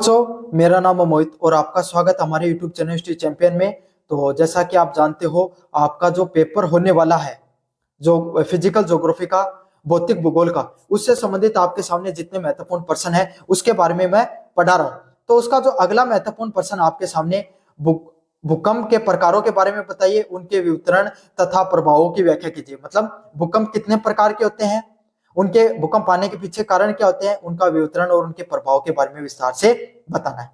मेरा नाम है मोहित और आपका स्वागत हमारे YouTube चैनल हिस्ट्री चैंपियन में। तो जैसा कि आप जानते हो, आपका जो पेपर होने वाला है, जो फिजिकल ज्योग्राफी का, भौतिक भूगोल का, उससे संबंधित आपके सामने जितने महत्वपूर्ण प्रश्न है उसके बारे में मैं पढ़ा रहा हूँ। तो उसका जो अगला महत्वपूर्ण प्रश्न आपके सामने, भूकंप के प्रकारों के बारे में बताइए, उनके वितरण तथा प्रभावों की व्याख्या कीजिए। मतलब भूकंप कितने प्रकार के होते हैं, उनके भूकंप आने के पीछे कारण क्या होते हैं, उनका वितरण और उनके प्रभाव के बारे में विस्तार से बताना है।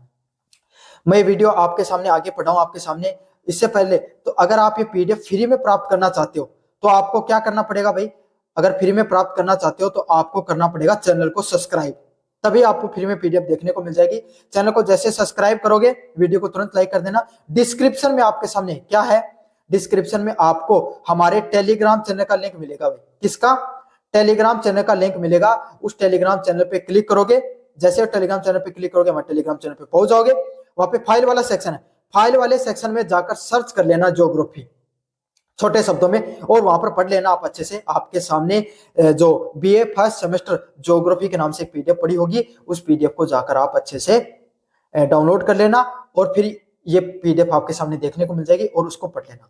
मैं ये वीडियो आपके सामने आगे पढ़ाऊं आपके सामने। इससे पहले तो अगर आप ये पीडीएफ फ्री में प्राप्त करना चाहते हो तो आपको क्या करना पड़ेगा भाई? अगर फ्री में प्राप्त करना चाहते हो तो आपको करना पड़ेगा चैनल को सब्सक्राइब, तभी आपको फ्री में पीडीएफ देखने को मिल जाएगी। चैनल को जैसे सब्सक्राइब करोगे, वीडियो को तुरंत लाइक कर देना। डिस्क्रिप्शन में आपके सामने क्या है, डिस्क्रिप्शन में आपको हमारे टेलीग्राम चैनल का लिंक मिलेगा भाई। किसका? टेलीग्राम चैनल का लिंक मिलेगा। उस टेलीग्राम चैनल पे क्लिक करोगे, जैसे टेलीग्राम चैनल पे क्लिक करोगे हमारे टेलीग्राम चैनल पे पहुंच जाओगे। वहां पे फाइल वाला सेक्शन है, फाइल वाले सेक्शन में जाकर सर्च कर लेना ज्योग्राफी छोटे शब्दों में, और वहां पर पढ़ लेना आप अच्छे से। आपके सामने जो बीए फर्स्ट सेमेस्टर ज्योग्राफी के नाम से एक पीडीएफ पड़ी होगी, उस पीडीएफ को जाकर आप अच्छे से डाउनलोड कर लेना और फिर ये पीडीएफ आपके सामने देखने को मिल जाएगी और उसको पढ़ लेना।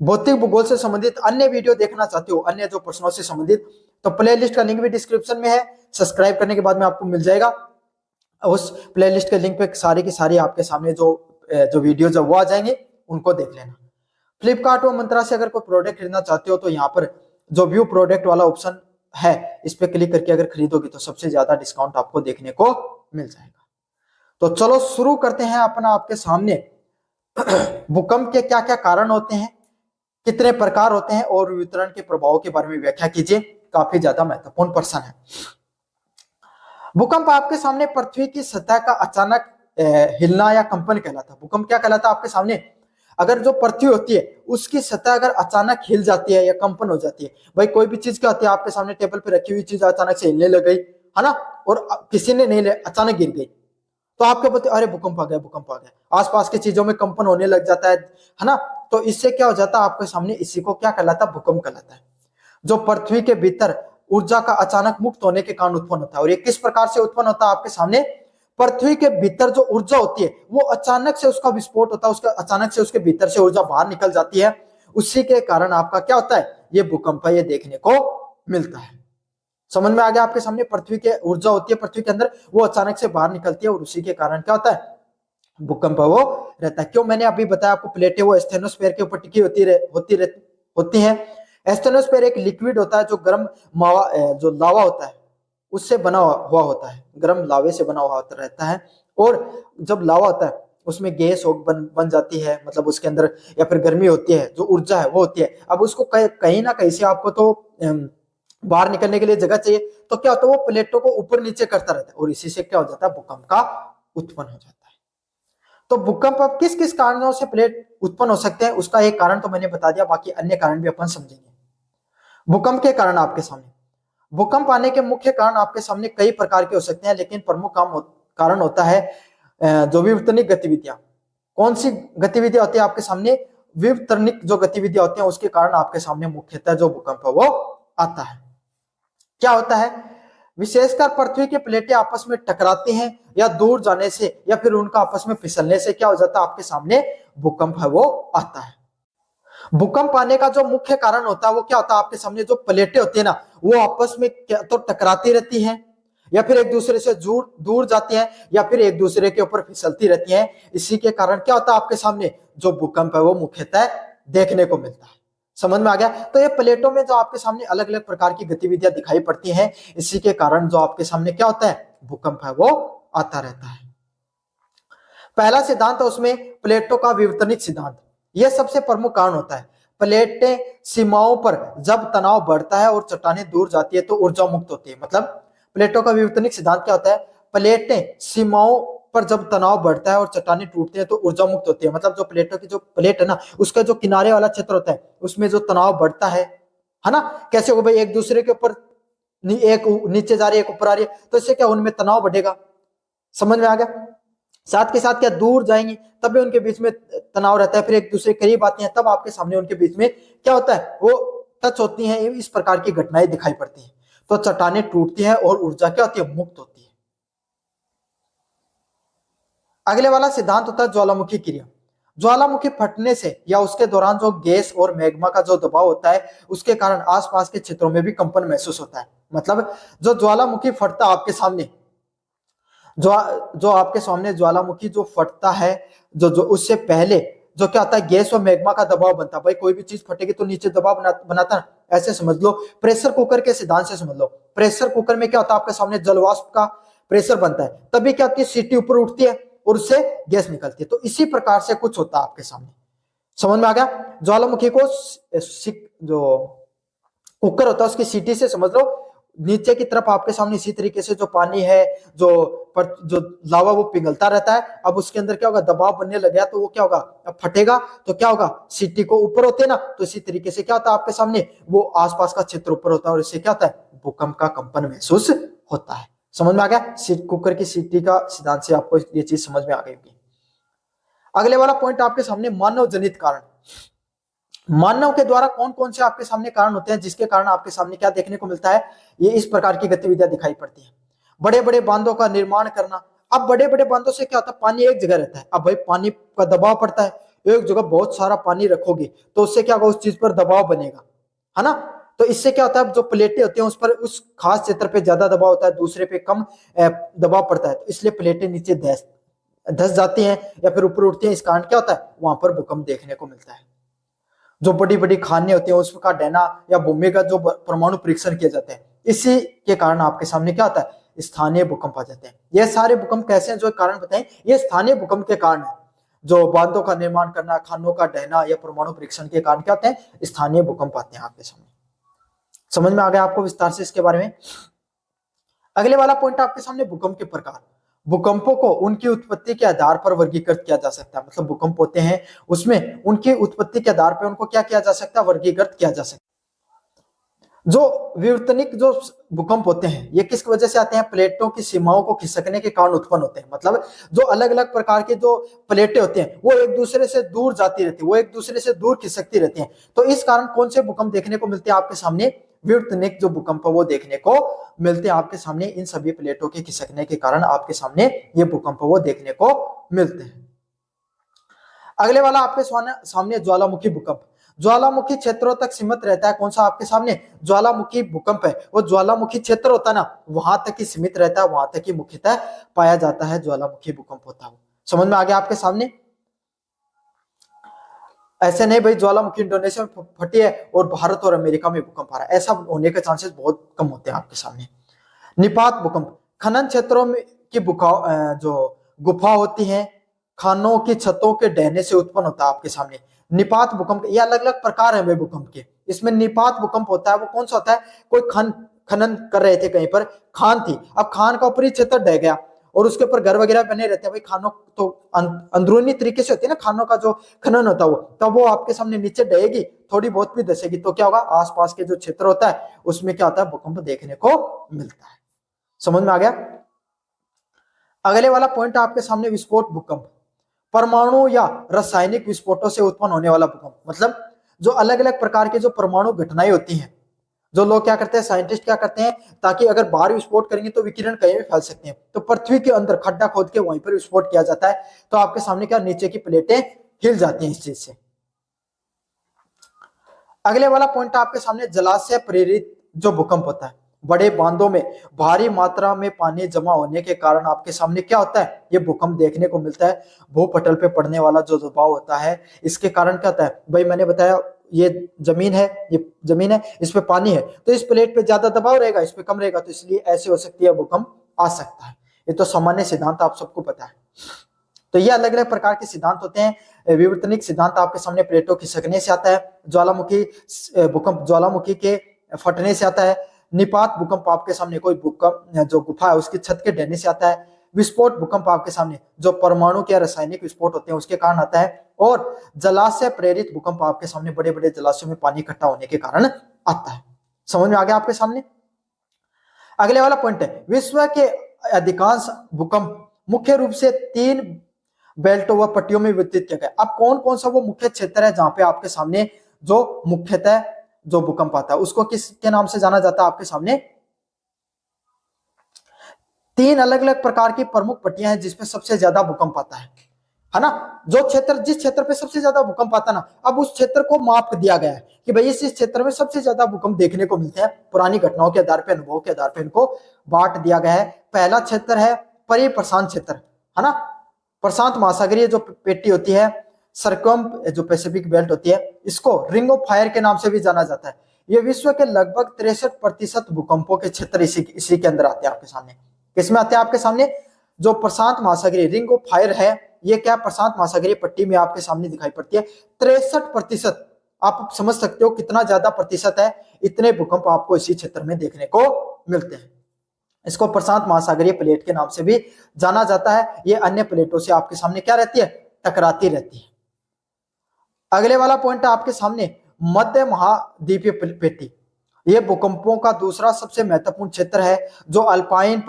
भौतिक भूगोल से संबंधित अन्य वीडियो देखना चाहते हो, अन्य जो प्रश्नों से संबंधित, तो प्लेलिस्ट का लिंक भी डिस्क्रिप्शन में है। सब्सक्राइब करने के बाद में आपको मिल जाएगा। उस प्लेलिस्ट के लिंक पे सारी की सारी आपके सामने जो जो वीडियोज है वो आ जाएंगे, उनको देख लेना। फ्लिपकार्ट और मंत्रा से अगर कोई प्रोडक्ट खरीदना चाहते हो तो यहाँ पर जो व्यू प्रोडक्ट वाला ऑप्शन है, इस पे क्लिक करके अगर खरीदोगे तो सबसे ज्यादा डिस्काउंट आपको देखने को मिल जाएगा। तो चलो शुरू करते हैं अपना आपके सामने। भूकंप के क्या क्या कारण होते हैं, कितने प्रकार होते हैं और वितरण के प्रभावों के बारे में व्याख्या कीजिए। काफी ज्यादा महत्वपूर्ण प्रश्न है। भूकंप आपके सामने पृथ्वी की सतह का अचानक हिलना या कंपन कहलाता है। भूकंप क्या कहलाता है आपके सामने? अगर जो पृथ्वी होती है उसकी सतह अगर अचानक हिल जाती है या कंपन हो जाती है। भाई कोई भी चीज क्या होती है, आपके सामने टेबल पे रखी हुई चीज अचानक से हिलने लग गई है ना, और किसी ने नहीं ले, अचानक गिर गई, तो आपके बोलते अरे भूकंप आ गया, भूकंप आ गया। आसपास की चीजों में कंपन होने लग जाता है ना। तो इससे क्या हो जाता है आपके सामने, इसी को क्या कहलाता है? भूकंप कहलाता है। जो पृथ्वी के भीतर ऊर्जा का अचानक मुक्त होने के कारण उत्पन्न होता है। और ये किस प्रकार से उत्पन्न होता है आपके सामने? पृथ्वी के भीतर जो ऊर्जा होती है वो अचानक से उसका विस्फोट होता है, उसका अचानक से उसके भीतर से ऊर्जा बाहर निकल जाती है। उसी के कारण आपका क्या होता है, ये भूकंप है, ये देखने को मिलता है। समझ में आ गया आपके सामने? पृथ्वी के ऊर्जा होती है पृथ्वी के अंदर, वो अचानक से बाहर निकलती है और उसी के कारण क्या होता है, भूकंप वो रहता है। क्यों? मैंने अभी बताया आपको, प्लेटें वो स्टेनोस्फेयर के ऊपर टिकी होती हैं। स्टेनोस्फेयर एक लिक्विड होता है जो गर्म मावा जो लावा होता है उससे बना हुआ होता है, गर्म लावे से बना हुआ रहता है। और जब लावा होता है उसमें गैस बन जाती है, मतलब उसके अंदर, या फिर गर्मी होती है, जो ऊर्जा है वो होती है। अब उसको कहीं ना कहीं से आपको तो बाहर निकलने के लिए जगह चाहिए, तो क्या होता है, वो प्लेटों को ऊपर नीचे करता रहता है और इसी से क्या हो जाता है, भूकंप का उत्पन्न हो जाता है। तो भूकंप अब किस किस कारणों से प्लेट उत्पन्न हो सकते हैं, उसका एक कारण तो मैंने बता दिया, बाकी अन्य कारण भी अपन समझेंगे। भूकंप के कारण आपके सामने, भूकंप आने के मुख्य कारण आपके सामने कई प्रकार के हो सकते हैं, लेकिन प्रमुख कारण होता है जो विवर्तनिक गतिविधियां। कौन सी गतिविधियां होती है आपके सामने? विवर्तनिक जो गतिविधियां होती हैं उसके कारण आपके सामने मुख्यतः जो भूकंप है वो आता है। क्या होता है? विशेषकर पृथ्वी की प्लेटें आपस में टकराती हैं या दूर जाने से या फिर उनका आपस में फिसलने से क्या हो जाता है, आपके सामने भूकंप है वो आता है। भूकंप आने का जो मुख्य कारण होता है वो क्या होता है आपके सामने, जो प्लेटें होती है ना वो आपस में क्या तो टकराती रहती हैं या फिर एक दूसरे से दूर दूर जाती हैं या फिर एक दूसरे के ऊपर फिसलती रहती हैं। इसी के कारण क्या होता है आपके सामने, जो भूकंप है वो मुख्यतः देखने को मिलता है। समझ में आ गया? तो ये प्लेटों में जो आपके सामने अलग अलग प्रकार की गतिविधियां दिखाई पड़ती हैं, इसी के कारण जो आपके सामने क्या होता है, भूकंप है वो आता रहता है। पहला सिद्धांत है उसमें प्लेटों का विवर्तनिक सिद्धांत। यह सबसे प्रमुख कारण होता है। प्लेटें सीमाओं पर जब तनाव बढ़ता है और चट्टानें दूर जाती है तो ऊर्जा मुक्त होती है। मतलब प्लेटों का विवर्तनिक सिद्धांत क्या होता है, प्लेटें सीमाओं पर जब तनाव बढ़ता है और चट्टानें टूटती है तो ऊर्जा मुक्त होती है। मतलब जो प्लेटों की जो प्लेट है ना, उसका जो किनारे वाला क्षेत्र होता है उसमें जो तनाव बढ़ता है ना, कैसे हो भाई, एक दूसरे के ऊपर एक नीचे जा रही है, एक ऊपर आ रही है, तो इससे क्या, उनमें तनाव बढ़ेगा। समझ में आ गया? साथ के साथ क्या दूर जाएंगे तब भी उनके बीच में तनाव रहता है, फिर एक दूसरे करीब आते हैं तब आपके सामने उनके बीच में क्या होता है, वो टच होती हैं। इस प्रकार की घटनाएं दिखाई पड़ती हैं। तो चट्टानें टूटती हैं और ऊर्जा क्या होती है, मुक्त होती है। अगले वाला सिद्धांत होता है ज्वालामुखी क्रिया। ज्वालामुखी फटने से या उसके दौरान जो गैस और मैग्मा का जो दबाव होता है उसके कारण आसपास के क्षेत्रों में भी कंपन महसूस होता है। मतलब जो ज्वालामुखी फटता आपके सामने, जो जो आपके सामने ज्वालामुखी जो फटता है, जो उससे पहले जो क्या होता है, गैस और मैग्मा का दबाव बनता है। भाई कोई भी चीज फटेगी तो नीचे दबाव बनाता है, ऐसे समझ लो। प्रेशर कुकर के सिद्धांत से समझ लो। प्रेशर कुकर में क्या होता है, आपके सामने जलवाष्प का प्रेशर बनता है, तभी क्या होती है, सीटी ऊपर उठती है और उससे गैस निकलती है। तो इसी प्रकार से कुछ होता है आपके सामने। समझ में आ गया? ज्वालामुखी को जो कुकर होता है उसकी सीटी से समझ लो, नीचे की तरफ आपके सामने इसी तरीके से जो पानी है, जो लावा वो पिघलता रहता है। अब उसके अंदर क्या होगा, दबाव बनने लग गया तो वो क्या होगा, अब फटेगा तो क्या होगा, सीटी को ऊपर होते हैं ना, तो इसी तरीके से क्या होता है आपके सामने, वो आसपास का क्षेत्र ऊपर होता है और इससे क्या होता है, भूकंप का कंपन महसूस होता है। समझ में आ गया? कुकर की सीटी का सिद्धांत से आपको ये चीज समझ में आ गई होगी। अगले वाला पॉइंट आपके सामने, मानव जनित कारण। मानव के द्वारा कौन कौन से आपके सामने कारण होते हैं जिसके कारण आपके सामने क्या देखने को मिलता है, ये इस प्रकार की गतिविधियां दिखाई पड़ती हैं। बड़े बड़े बांधों का निर्माण करना। अब बड़े बड़े बांधों से क्या होता है, पानी एक जगह रहता है। अब भाई पानी का दबाव पड़ता है, एक जगह बहुत सारा पानी रखोगे तो उससे क्या होगा, उस चीज पर दबाव बनेगा, है ना। तो इससे क्या होता है, जो प्लेटें होती हैं उस पर उस खास क्षेत्र पे ज्यादा दबाव होता है, दूसरे पे कम दबाव पड़ता है, तो इसलिए प्लेटें नीचे धस जाती हैं या फिर ऊपर उठती हैं। इस कारण क्या होता है, वहां पर भूकंप देखने को मिलता है। जो बड़ी बड़ी खानें होती हैं उसका डहना या भूमिगत जो परमाणु परीक्षण किए जाते हैं, इसी के कारण आपके सामने क्या होता है, स्थानीय भूकंप आ जाते हैं। ये सारे भूकंप कैसे हैं, जो कारण बताएं, ये स्थानीय भूकंप के कारण है। जो बांधों का निर्माण करना, खानों का डहना या परमाणु परीक्षण के कारण क्या होते हैं, स्थानीय भूकंप आते हैं आपके सामने। समझ में आ गया आपको विस्तार से इसके बारे में? अगले वाला पॉइंट आपके सामने, भूकंप के प्रकार। भूकंपों को उनकी उत्पत्ति के आधार पर वर्गीकृत किया जा सकता है। मतलब भूकंप होते हैं उसमें उनकी उत्पत्ति के आधार पर उनको क्या किया जा सकता है, वर्गीकृत किया जा सकता है। जो विवर्तनिक जो भूकंप होते हैं ये किस वजह से आते हैं, प्लेटों की सीमाओं को खिसकने के कारण उत्पन्न होते हैं। मतलब जो अलग अलग प्रकार के जो प्लेटें होते हैं वो एक दूसरे से दूर जाती रहती है, वो एक दूसरे से दूर खिसकती रहती हैं। तो इस कारण कौन से भूकंप देखने को मिलते हैं आपके सामने, विवर्तनिक जो भूकंप है वो देखने को मिलते हैं आपके सामने। इन सभी प्लेटों के खिसकने के कारण आपके सामने ये भूकंप वो देखने को मिलते हैं। अगले वाला आपके सामने ज्वालामुखी भूकंप। ज्वालामुखी क्षेत्रों तक सीमित रहता है। कौन सा आपके सामने, ज्वालामुखी भूकंप है वो ज्वालामुखी क्षेत्र होता है ना, वहां तक ही सीमित रहता है, वहां तक ही मुख्यतः पाया जाता है ज्वालामुखी भूकंप होता है। समझ में आ गया आपके सामने? ऐसे नहीं भाई ज्वालामुखी इंडोनेशिया में फटी है और भारत और अमेरिका में भूकंप आ रहा है, ऐसा होने के चांसेस बहुत कम होते हैं आपके सामने। निपात भूकंप, खनन क्षेत्रों में की जो गुफा होती है, खानों की छतों के ढहने से उत्पन्न होता है आपके सामने निपात भूकंप। ये अलग अलग प्रकार है भूकंप के। इसमें निपात भूकंप होता है वो कौन सा होता है, कोई खनन कर रहे थे कहीं पर, खान थी, अब खान का ऊपरी क्षेत्र ढह गया और उसके ऊपर घर वगैरह बने रहते हैं। भाई खानों तो अंदरूनी तरीके से होती है ना, खानों का जो खनन होता है वो, तब वो आपके सामने नीचे ढहेगी, थोड़ी बहुत भी धसेगी तो क्या होगा, आसपास के जो क्षेत्र होता है उसमें क्या होता है, भूकंप देखने को मिलता है। समझ में आ गया? अगले वाला पॉइंट आपके सामने, विस्फोट भूकंप। परमाणु या रासायनिक विस्फोटों से उत्पन्न होने वाला भूकंप। मतलब जो अलग अलग प्रकार के जो परमाणु घटनाएं होती हैं, जो लोग क्या करते हैं, साइंटिस्ट क्या करते हैं, ताकि अगर बाहर विस्फोट करेंगे तो विकिरण कहीं भी फैल सकते हैं, तो पृथ्वी के अंदर खड्डा खोद के वहीं पर विस्फोट किया जाता है। तो आपके सामने क्या, नीचे की प्लेटें हिल जाती हैं इस चीज से। अगले वाला पॉइंट आपके सामने, जलाशय प्रेरित जो भूकंप होता है। बड़े बांधों में भारी मात्रा में पानी जमा होने के कारण आपके सामने क्या होता है, ये भूकंप देखने को मिलता है। भूपटल पे पड़ने वाला जो दबाव होता है इसके कारण क्या होता है, भाई मैंने बताया ये जमीन है, ये जमीन है, इस पे पानी है, तो इस प्लेट पे ज्यादा दबाव रहेगा, इस पे कम रहेगा, तो इसलिए ऐसे हो सकती है, भूकंप आ सकता है। ये तो सामान्य सिद्धांत आप सबको पता है। तो ये अलग अलग प्रकार के सिद्धांत होते हैं। विवर्तनिक सिद्धांत आपके सामने प्लेटों खिसकने से आता है। ज्वालामुखी भूकंप ज्वालामुखी के फटने से आता है। निपात भूकंप आपके सामने कोई भूकंप जो गुफा है उसकी छत के ढहने से आता है। विस्फोट भूकंप आपके सामने जो परमाणु के रासायनिक विस्फोट होते हैं उसके कारण आता है। और जलाशय प्रेरित भूकंप आपके सामने बड़े बड़े जलाशयों में पानी इकट्ठा होने के कारण आता है। समझ में आ गया आपके सामने? अगले वाला पॉइंट है, विश्व के अधिकांश भूकंप मुख्य रूप से 3 बेल्टों व पट्टियों में वितरित किया गया। अब कौन कौन सा वो मुख्य क्षेत्र है जहां पे आपके सामने जो मुख्यतः जो भूकंप आता है उसको किसके नाम से जाना जाता है आपके सामने, तीन अलग अलग प्रकार की प्रमुख पट्टियां हैं जिसमें सबसे ज्यादा भूकंप आता है ना। जो क्षेत्र, जिस क्षेत्र पे सबसे ज्यादा भूकंप आता ना, अब उस क्षेत्र को माप दिया गया है कि भाई इस क्षेत्र में सबसे ज्यादा भूकंप देखने को मिलते हैं। पुरानी घटनाओं के आधार पर, अनुभव के आधार पर इनको बांट दिया गया है। पहला क्षेत्र है परिप्रशांत क्षेत्र, है ना। प्रशांत महासागरीय जो पेटी होती है, सरकम जो पैसिफिक बेल्ट होती है, इसको रिंग ऑफ फायर के नाम से भी जाना जाता है। ये विश्व के लगभग 63% भूकंपों के क्षेत्र इसी के अंदर आते हैं आपके सामने। किसमें आते हैं आपके सामने? जो प्रशांत महासागरीय रिंग ऑफ फायर है, ये क्या प्रशांत महासागरीय पट्टी में आपके सामने दिखाई पड़ती है। 63%, आप समझ सकते हो कितना ज्यादा प्रतिशत है। इतने भूकंप आपको इसी क्षेत्र में देखने को मिलते हैं। इसको प्रशांत महासागरीय प्लेट के नाम से भी जाना जाता है। ये अन्य प्लेटों से आपके सामने क्या रहती है? टकराती रहती है। अगले वाला पॉइंट है आपके सामने मध्य महाद्वीपीय पेटी। ये भूकंपों का दूसरा सबसे महत्वपूर्ण क्षेत्र है, जो अल्पाइन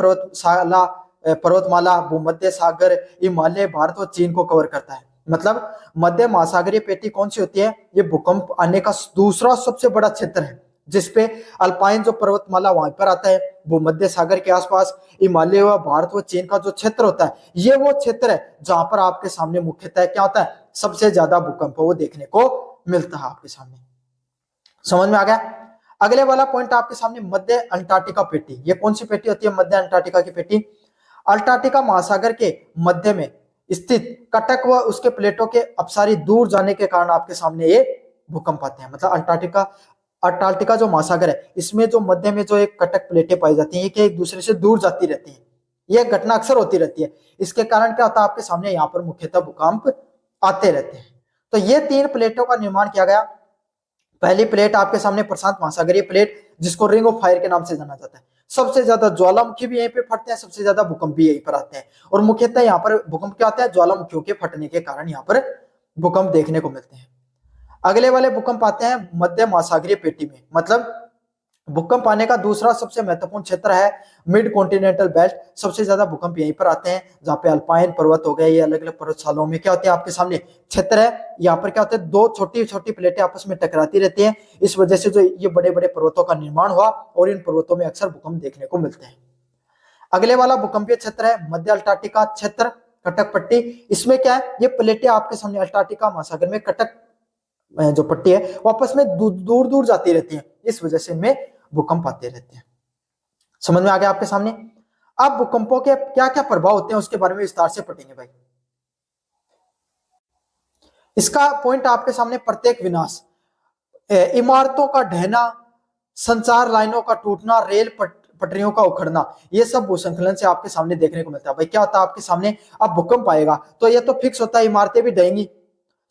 पर्वतमाला, भूमध्य सागर, हिमालय, भारत और चीन को कवर करता है। मतलब मध्य महासागरीय पेटी कौन सी होती है? ये भूकंप आने का दूसरा सबसे बड़ा क्षेत्र है, जिसपे अल्पाइन जो पर्वतमाला वहां पर आता है, भूमध्य सागर के आसपास, हिमालय व भारत व चीन का जो क्षेत्र होता है, ये वो क्षेत्र है जहां पर आपके सामने मुख्यतः क्या होता है? सबसे ज्यादा भूकंप वो देखने को मिलता है आपके सामने। समझ में आ गया? अगले वाला पॉइंट आपके सामने मध्य अंटार्कटिका पेटी। ये कौन सी पेटी होती है? मध्य अंटार्कटिका की पेटी। अंटार्कटिका महासागर के मध्य में स्थित कटक व उसके प्लेटों के अपसारी दूर जाने के कारण आपके सामने ये भूकंप आते हैं। मतलब अंटार्कटिका जो महासागर है, इसमें जो मध्य में जो एक कटक प्लेटें पाई जाती हैं, ये एक दूसरे से दूर जाती रहती हैं। ये घटना अक्सर होती रहती है। इसके कारण क्या होता है? आपके सामने यहाँ पर मुख्यतः भूकंप आते रहते हैं। तो ये तीन प्लेटों का निर्माण किया गया। पहली प्लेट आपके सामने प्रशांत महासागरीय प्लेट, जिसको रिंग ऑफ फायर के नाम से जाना जाता है। सबसे ज्यादा ज्वालामुखी भी यहीं पे फटते हैं, सबसे ज्यादा भूकंप भी यहीं पर आते हैं। और मुख्यतः यहाँ पर भूकंप क्या आता है? ज्वालामुखियों के फटने के कारण यहाँ पर भूकंप देखने को मिलते हैं। अगले वाले भूकंप आते हैं मध्य महासागरीय पेटी में। मतलब भूकंप आने का दूसरा सबसे महत्वपूर्ण क्षेत्र है मिड कॉन्टिनेंटल बेल्ट। सबसे ज्यादा भूकंप यहीं पर आते हैं, जहाँ पे अल्पाइन पर्वत हो गए, ये अलग अलग पर्वतशालाओं में क्या होते हैं आपके सामने क्षेत्र है। यहाँ पर क्या होता है? दो छोटी छोटी प्लेटें आपस में टकराती रहती हैं। इस वजह से जो ये बड़े बड़े पर्वतों का निर्माण हुआ, और इन पर्वतों में अक्सर भूकंप देखने को मिलते हैं। अगले वाला भूकंपीय क्षेत्र है मध्य अंटार्कटिका क्षेत्र, कटक पट्टी। इसमें क्या है? ये प्लेटें आपके सामने अंटार्कटिका महासागर में कटक जो पट्टी है, वापस में दूर दूर जाती रहती है। इस वजह से इनमें भूकंप आते रहते हैं। समझ में आ गया आपके सामने? अब भूकंपों के क्या क्या प्रभाव होते हैं उसके बारे में विस्तार से पढ़ेंगे भाई। इसका पॉइंट आपके सामने प्रत्येक विनाश, इमारतों का ढहना, संचार लाइनों का टूटना, रेल पटरियों का उखड़ना, ये सब भूस्खलन से आपके सामने देखने को मिलता है। भाई क्या होता है आपके सामने? अब भूकंप आएगा तो ये तो फिक्स होता है, इमारतें भी ढहेंगी,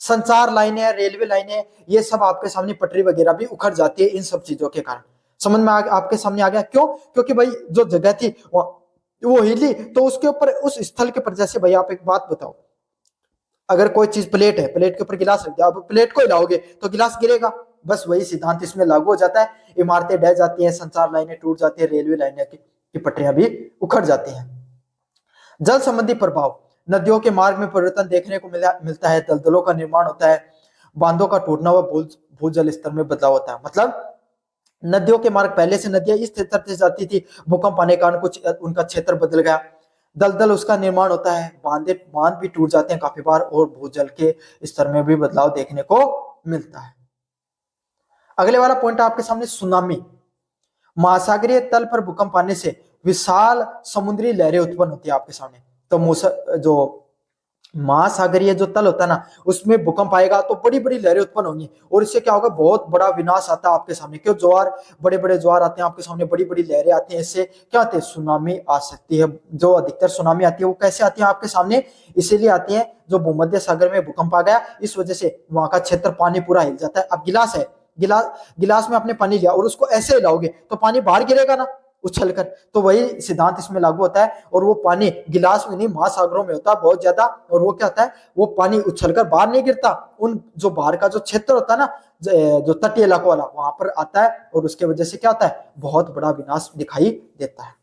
संचार लाइनें, रेलवे लाइनें, ये सब आपके सामने, पटरी वगैरह भी उखड़ जाती है इन सब चीजों के कारण। समझ में आपके सामने आ गया? क्यों? क्योंकि भाई जो जगह थी वो हिली, तो उसके ऊपर, उस स्थल के ऊपर, जैसे भाई आप एक बात बताओ, अगर कोई चीज प्लेट है, प्लेट के ऊपर गिलास रख दिया, आप प्लेट को हिलाओगे तो गिलास गिरेगा। बस वही सिद्धांत इसमें लागू हो जाता है। इमारतें ढह जाती हैं, संचार लाइनें टूट जाती है, रेलवे लाइनें की पटरियां भी उखड़ जाती हैं। जल संबंधी प्रभाव, नदियों के मार्ग में परिवर्तन देखने को मिलता है, दलदलों का निर्माण होता है, बांधों का टूटना व भूजल स्तर में बदलाव होता है। मतलब नदियों के मार्ग, पहले से नदियां इस क्षेत्र से जाती थी, भूकंप आने के कारण कुछ उनका क्षेत्र बदल गया, दलदल उसका निर्माण होता है, बांध भी टूट जाते हैं काफी बार, और भूजल के स्तर में भी बदलाव देखने को मिलता है। अगले वाला पॉइंट आपके सामने सुनामी। महासागरीय तल पर भूकंप आने से विशाल समुद्री लहरें उत्पन्न होती है आपके सामने। तो जो महासागरीय जो तल होता है ना, उसमें भूकंप आएगा तो बड़ी बड़ी लहरें उत्पन्न होंगी, और इससे क्या होगा? बहुत बड़ा विनाश आता है आपके सामने। क्यों? ज्वार, बड़े बड़े ज्वार आते हैं आपके सामने, बड़ी बड़ी लहरें आती हैं, इससे क्या होते हैं? सुनामी आ सकती है। जो अधिकतर सुनामी आती है वो कैसे आती है आपके सामने? इसीलिए आती है, जो भूमध्य सागर में भूकंप आ गया, इस वजह से वहां का क्षेत्र, पानी पूरा हिल जाता है। अब गिलास है, गिलास में आपने पानी लिया और उसको ऐसे हिलाओगे तो पानी बाहर गिरेगा ना, उछलकर। तो वही सिद्धांत इसमें लागू होता है, और वो पानी गिलास में नहीं, महासागरों में होता है बहुत ज्यादा, और वो क्या होता है? वो पानी उछलकर बाहर नहीं गिरता, उन जो बाहर का जो क्षेत्र होता है ना, जो तटीय इलाकों वाला, वहां पर आता है, और उसके वजह से क्या होता है? बहुत बड़ा विनाश दिखाई देता है।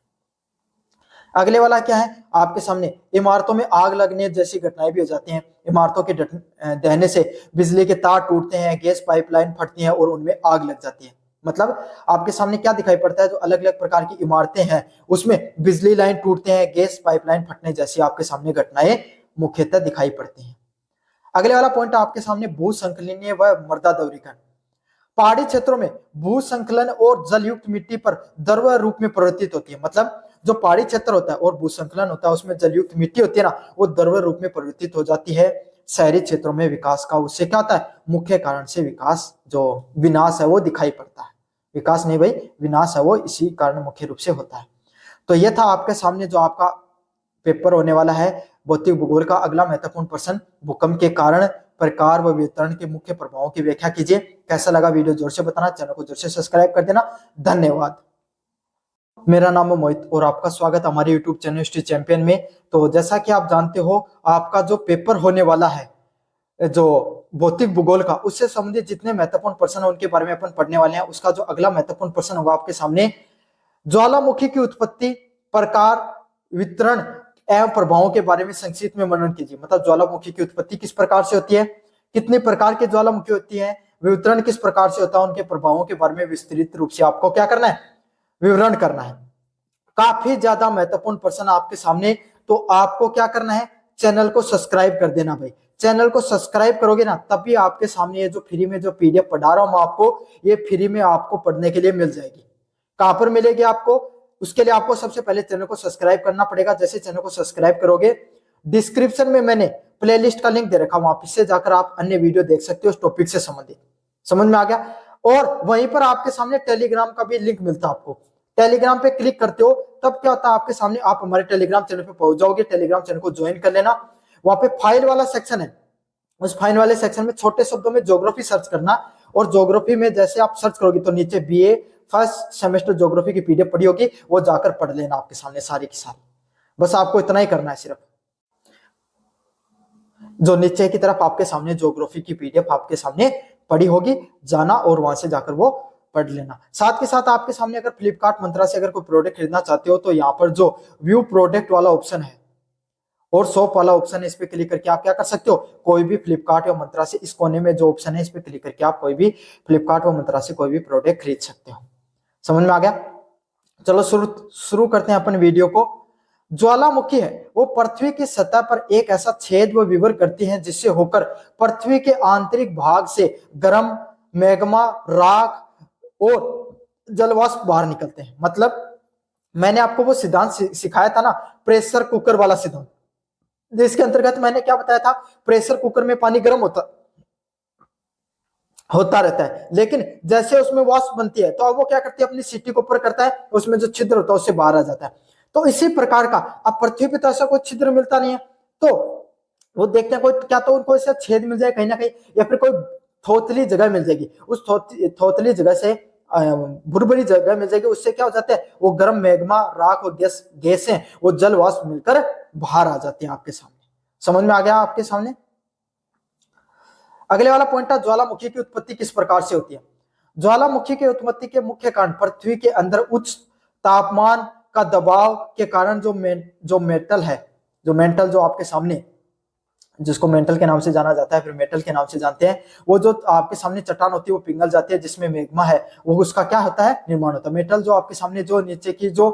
अगले वाला क्या है आपके सामने? इमारतों में आग लगने जैसी घटनाएं भी हो जाती हैं। इमारतों के दहने से बिजली के तार टूटते हैं, गैस पाइपलाइन फटती है और उनमें आग लग जाती है। मतलब आपके सामने क्या दिखाई पड़ता है, जो अलग अलग प्रकार की इमारतें हैं उसमें बिजली लाइन टूटते हैं, गैस पाइपलाइन फटने जैसी आपके सामने घटनाएं मुख्यतः दिखाई पड़ती हैं। अगले वाला पॉइंट आपके सामने भूसंकलनीय व मृदा द्रवीकरण। पहाड़ी क्षेत्रों में भूसंकलन और जलयुक्त मिट्टी पर द्रव रूप में परिवर्तित होती है। मतलब जो पहाड़ी क्षेत्र होता है और भूसंकलन होता है उसमें जलयुक्त मिट्टी होती है ना, वो द्रव रूप में परिवर्तित हो जाती है। शहरी क्षेत्रों में विकास का उससे क्या होता है, मुख्य कारण से विकास जो विनाश है वो दिखाई पड़ता है। विकास नहीं भाई, विनाश है वो इसी कारण मुख्य रूप से होता है। तो ये था आपके सामने जो आपका पेपर होने वाला है भौतिक भूगोल का। अगला महत्वपूर्ण प्रश्न, भूकंप के कारण, प्रकार व वितरण के मुख्य प्रभावों की व्याख्या कीजिए। कैसा लगा वीडियो जोर से बताना, चैनल को जोर से सब्सक्राइब कर देना। धन्यवाद। मेरा नाम है मोहित और आपका स्वागत हमारे यूट्यूब चैनल हिस्ट्री चैंपियन में। तो जैसा कि आप जानते हो आपका जो पेपर होने वाला है जो भौतिक भूगोल का, उससे संबंधित जितने महत्वपूर्ण प्रश्न है उनके बारे में अपन पढ़ने वाले हैं। उसका जो अगला महत्वपूर्ण प्रश्न होगा आपके सामने, ज्वालामुखी की उत्पत्ति, प्रकार, वितरण एवं प्रभावों के बारे में संक्षिप्त में वर्णन कीजिए। मतलब ज्वालामुखी की उत्पत्ति किस प्रकार से होती है, कितने प्रकार की ज्वालामुखी होती है, वितरण किस प्रकार से होता है, उनके प्रभावों के बारे में विस्तृत रूप से आपको क्या करना है, विवरण करना है। काफी ज्यादा महत्वपूर्ण प्रश्न आपके सामने। तो आपको क्या करना है, चैनल को सब्सक्राइब कर देना भाई। चैनल को सब्सक्राइब करोगे ना तभी आपके सामने ये जो फ्री में जो पीडीएफ पढ़ा रहा हूं आपको, ये फ्री में आपको पढ़ने के लिए मिल जाएगी। कहां पर मिलेगी आपको, उसके लिए आपको सबसे पहले चैनल को सब्सक्राइब करना पड़ेगा। जैसे चैनल को सब्सक्राइब करोगे, डिस्क्रिप्शन में मैंने प्लेलिस्ट का लिंक दे रखा, वहां से जाकर आप अन्य वीडियो देख सकते हो उस टॉपिक से संबंधित। समझ में आ गया। और वहीं पर आपके सामने टेलीग्राम का भी लिंक मिलता है आपको। टेलीग्राम पे क्लिक करते हो तब क्या होता है आपके सामने, आप हमारे टेलीग्राम चैनल पे पहुंच जाओगे। टेलीग्राम चैनल को ज्वाइन कर लेना। वहां पे फाइल वाला सेक्शन है, उस फाइल वाले सेक्शन में छोटे शब्दों में ज्योग्राफी सर्च करना। और ज्योग्राफी में जैसे आप सर्च करोगे तो नीचे बीए फर्स्ट सेमेस्टर ज्योग्राफी की पीडीएफ पड़ी होगी, वो जाकर पढ़ लेना आपके सामने सारी की सारी। बस आपको इतना ही करना है, सिर्फ जो नीचे की तरफ आपके सामने ज्योग्राफी की पीडीएफ आपके सामने पड़ी होगी, जाना और वहां से जाकर वो पढ़ लेना। साथ के साथ आपके सामने अगर फ्लिपकार्ट मंत्रा से अगर कोई प्रोडक्ट खरीदना चाहते हो तो यहाँ पर जो व्यू प्रोडक्ट वाला ऑप्शन है और शॉप वाला ऑप्शन है, इस पे क्लिक करके आप क्या कर सकते हो, कोई भी फ्लिपकार्ट या मंत्रा से इस कोने में जो ऑप्शन है इस पे क्लिक करके आप कोई भी फ्लिपकार्ट या मंत्रा से कोई भी प्रोडक्ट खरीद सकते हो। समझ में आ गया। चलो शुरू करते हैं अपन वीडियो को। ज्वालामुखी है वो पृथ्वी की सतह पर एक ऐसा छेद व विवर करती है जिससे होकर पृथ्वी के आंतरिक भाग से गर्म मैग्मा, राख और जलवाष्प बाहर निकलते हैं। मतलब मैंने आपको वो सिद्धांत सिखाया था ना, प्रेशर कुकर वाला सिद्धांत, जिसके अंतर्गत मैंने क्या बताया था, प्रेशर कुकर में पानी गर्म होता रहता है, लेकिन जैसे उसमें वाष्प बनती है तो अब वो क्या करती है, अपनी सीटी को ऊपर करता है, उसमें जो छिद्र होता है उससे बाहर आ जाता है। तो इसी प्रकार का अब पृथ्वी पे तो ऐसा कोई छिद्र मिलता नहीं है, तो वो देखते हैं कोई क्या तो उनको ऐसा छेद मिल जाए कहीं ना कहीं, या फिर कोई थोतली जगह मिल जाएगी। उस थोतली जगह से भुरभुरी जगह मिल जाएगी, उससे क्या हो जाता है, वो गर्म मैग्मा, राख और गैसें वो जल वाष्प मिलकर बाहर आ जाते हैं आपके सामने। समझ में आ गया आपके सामने। अगले वाला पॉइंट है, ज्वालामुखी की उत्पत्ति किस प्रकार से होती है। ज्वालामुखी की उत्पत्ति के मुख्य कारण पृथ्वी के अंदर उच्च तापमान का दबाव के कारण जो मेटल है, जो मेंटल जो आपके सामने, जिसको मेंटल के नाम से जाना जाता है, फिर मेटल के नाम से जानते हैं, वो जो आपके सामने चट्टान होती है वो पिघल जाती है, जिसमें मैग्मा है वो उसका क्या होता है, निर्माण होता है। मेटल जो आपके सामने जो नीचे की जो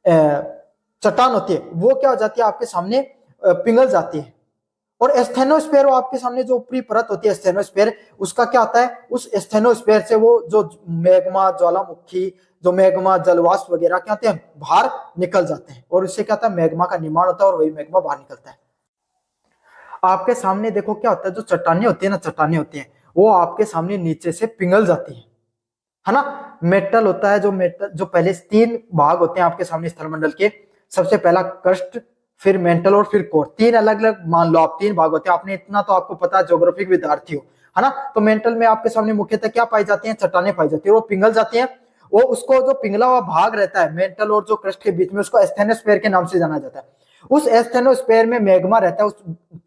चट्टान होती है वो क्या हो जाती है, आपके सामने पिघल जाती है। और एस्थेनोस्फेयर वो आपके सामने जो ऊपरी परत होती है एस्थेनोस्फेयर, उसका क्या होता है, उस एस्थेनोस्फेयर से वो जो मैग्मा, ज्वालामुखी, जो मैग्मा, जलवाष्प वगैरह क्या होते हैं, बाहर निकल जाते हैं, और उससे क्या होता है, मैग्मा का निर्माण होता है और वही मैग्मा बाहर निकलता है। आपके सामने देखो क्या होता है, जो चट्टानें होती है ना, चट्टानें होती हैं वो आपके सामने नीचे से पिघल जाती है ना। मेटल होता है, जो मेटल जो पहले 3 भाग होते हैं आपके सामने स्थलमंडल के, सबसे पहला क्रस्ट, फिर मेंटल और फिर कोर। 3 अलग अलग मान लो आप 3 भाग होते हैं। आपने इतना तो आपको पता है, ज्योग्राफिक विद्यार्थी हो, है ना। तो मेंटल में आपके सामने मुख्यतः क्या पाई जाती हैं, चट्टानें पाई जाती है, वो पिघल जाती हैं। वो उसको जो पिघला हुआ भाग रहता है मेंटल और जो क्रस्ट के बीच में, उसको एस्थेनोस्फेयर के नाम से जाना जाता है। उस एस्थेनोस्फेयर में मैग्मा रहता है, उस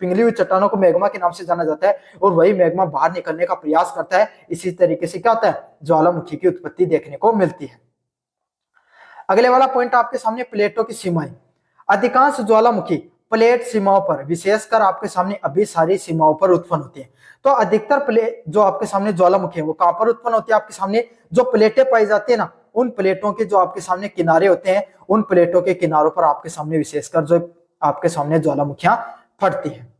पिघली हुई चट्टानों को मैग्मा के नाम से जाना जाता है, और वही मैग्मा बाहर निकलने का प्रयास करता है। इसी तरीके से क्या होता है, ज्वालामुखी की उत्पत्ति देखने को मिलती है। अगले वाला पॉइंट आपके सामने, प्लेटों की सीमाएं। अधिकांश ज्वालामुखी प्लेट सीमाओं पर, विशेषकर आपके सामने अभिसारी सीमाओं पर उत्पन्न होती है। तो अधिकतर प्लेट जो आपके सामने ज्वालामुखी है वो कहां पर उत्पन्न होती है? आपके सामने जो प्लेटें पाई जाती है ना, उन प्लेटों के जो आपके सामने किनारे होते हैं, उन प्लेटों के किनारों पर आपके सामने विशेषकर जो आपके सामने ज्वालामुखियां फटती है।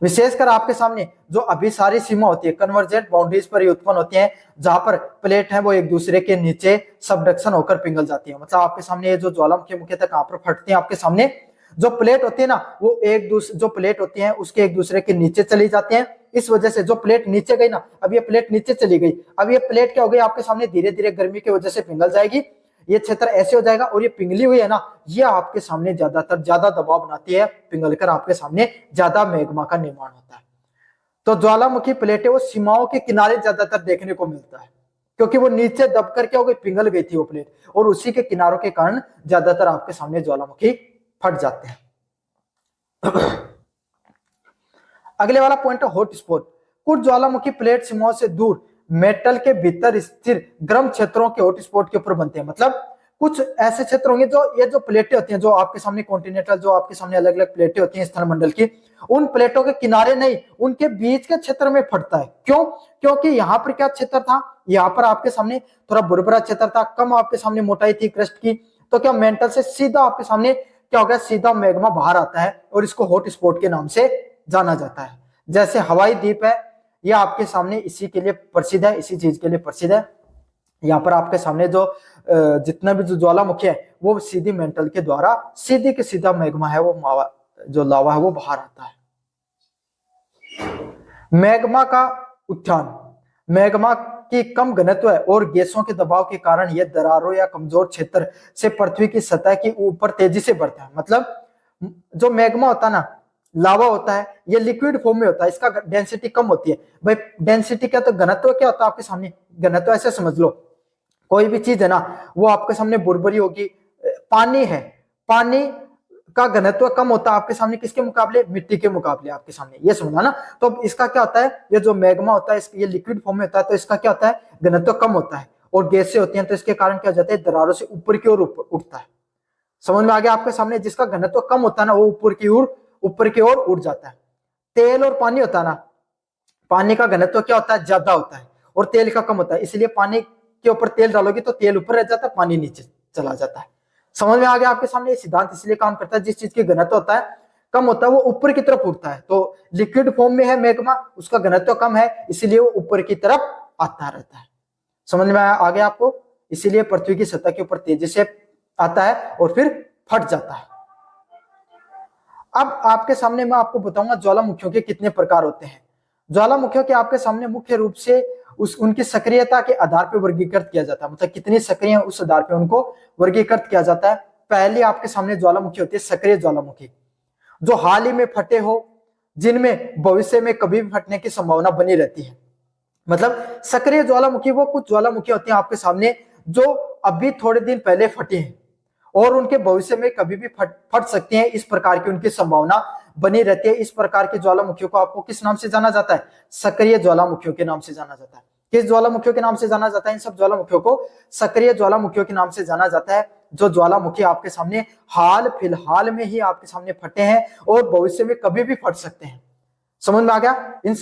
विशेषकर आपके सामने जो अभिसारी सीमा होती है, कन्वर्जेंट बाउंड्रीज पर ये उत्पन्न होती है, जहां पर प्लेट है वो एक दूसरे के नीचे सबडक्शन होकर पिघल जाती है। मतलब आपके सामने ये जो ज्वालामुखी मुख्यतः कहां पर फटती है? आपके सामने जो प्लेट होती है ना, वो एक दूसरे जो प्लेट होती है उसके एक दूसरे के नीचे चली जाती है। इस वजह से जो प्लेट नीचे गई ना, अब ये प्लेट नीचे चली गई, अब ये प्लेट क्या हो गई आपके सामने धीरे धीरे गर्मी की वजह से पिघल जाएगी, ये क्षेत्र ऐसे हो जाएगा, और ये पिघली हुई है ना, ये आपके सामने ज्यादातर ज्यादा दबाव बनाती है, पिघलकर आपके सामने ज्यादा मैग्मा का निर्माण होता है। तो ज्वालामुखी प्लेटें वो सीमाओं के किनारे ज्यादातर देखने को मिलता है, क्योंकि वो नीचे दबकर क्या हो गई, पिघल गई थी वो प्लेट, और उसी के किनारों के कारण ज्यादातर आपके सामने ज्वालामुखी फट जाते हैं। अगले वाला पॉइंट है हॉट स्पॉट। कुछ ज्वालामुखी प्लेट सीमाओं से दूर मेटल के भीतर स्थिर गर्म क्षेत्रों के हॉट स्पॉट के ऊपर बनते हैं। मतलब कुछ ऐसे क्षेत्र होंगे जो ये जो प्लेटें होती हैं, जो आपके सामने कॉन्टिनेंटल, जो आपके सामने अलग अलग प्लेटें होती हैं स्थलमंडल की, उन प्लेटों के किनारे नहीं, उनके बीच के क्षेत्र में फटता है। क्यों? क्योंकि यहाँ पर क्या क्षेत्र था, यहाँ पर आपके सामने थोड़ा बुरबुरा क्षेत्र था, कम आपके सामने मोटाई थी क्रस्ट की, तो क्या मेंटल से सीधा आपके सामने क्या हो गया, सीधा मैग्मा बाहर आता है, और इसको हॉट स्पॉट के नाम से जाना जाता है। जैसे हवाई द्वीप है, यह आपके सामने इसी के लिए प्रसिद्ध है, इसी चीज के लिए प्रसिद्ध है। यहाँ पर आपके सामने जो जितना भी जो ज्वालामुखी है वो सीधी मेंटल के द्वारा सीधी के सीधा मैग्मा है, वो जो लावा है वो बाहर आता है। मैग्मा का उत्थान। मैग्मा की कम घनत्व और गैसों के दबाव के कारण यह दरारों या कमजोर क्षेत्र से पृथ्वी की सतह के ऊपर तेजी से बढ़ता है। मतलब जो मैग्मा होता है ना, लावा होता है, ये लिक्विड फॉर्म में होता है, इसका डेंसिटी कम होती है। भाई डेंसिटी क्या, तो घनत्व क्या होता है आपके सामने? घनत्व ऐसे समझ लो, कोई भी चीज है ना वो आपके सामने बुरबुरी होगी, पानी है, पानी का घनत्व कम होता है आपके सामने किसके मुकाबले? मिट्टी के मुकाबले आपके सामने, ये समझना ना। तो इसका क्या होता है, ये जो मैग्मा होता है ये लिक्विड फॉर्म में होता है, तो इसका क्या होता है, घनत्व कम होता है, और गैसें होती हैं, तो इसके कारण क्या हो जाता है, दरारों से ऊपर की ओर उठता है। समझ में आ गया आपके सामने? जिसका घनत्व कम होता है ना वो ऊपर की ओर उठ जाता है। तेल और पानी होता है ना, पानी का घनत्व क्या होता है, ज्यादा होता है, और तेल का कम होता है, इसलिए पानी के ऊपर तेल डालोगे तो तेल ऊपर रह जाता है, पानी नीचे चला जाता है। समझ में आ गया आपके सामने? ये सिद्धांत इसलिए काम करता है, जिस चीज की घनत्व होता है कम होता है वो ऊपर की तरफ उठता है। तो लिक्विड फॉर्म में है मैग्मा, उसका घनत्व कम है, इसीलिए वो ऊपर की तरफ आता रहता है। समझ में आ गया आपको? इसीलिए पृथ्वी की सतह के ऊपर तेजी से आता है और फिर फट जाता है। अब आपके सामने मैं आपको बताऊंगा ज्वालामुखियों के कितने प्रकार होते हैं। ज्वालामुखियों के आपके सामने मुख्य रूप से उनकी सक्रियता के आधार पर वर्गीकृत किया जाता है। मतलब कितनी सक्रिय है उस आधार पर उनको वर्गीकृत किया जाता है। पहले आपके सामने ज्वालामुखी होती है सक्रिय ज्वालामुखी, जो हाल ही में फटे हो, जिनमें भविष्य में कभी भी फटने की संभावना बनी रहती है। मतलब सक्रिय ज्वालामुखी वो कुछ ज्वालामुखी होती हैं आपके सामने जो अभी थोड़े दिन पहले फटी हैं और उनके भविष्य में कभी भी फट सकती हैं, इस प्रकार की उनकी संभावना बनी रहती है। इस प्रकार के ज्वालामुखियों को आपको किस नाम से जाना जाता है? सक्रिय ज्वालामुखियों के नाम से जाना जाता है। किस ज्वालामुखियों के नाम से जाना जाता है? इन सब ज्वालामुखियों को सक्रिय ज्वालामुखियों के नाम से जाना जाता है। जो ज्वालामुखी आपके सामने फिलहाल में ही आपके सामने फटे हैं और भविष्य में कभी भी फट सकते हैं। समझ में आ गया? इन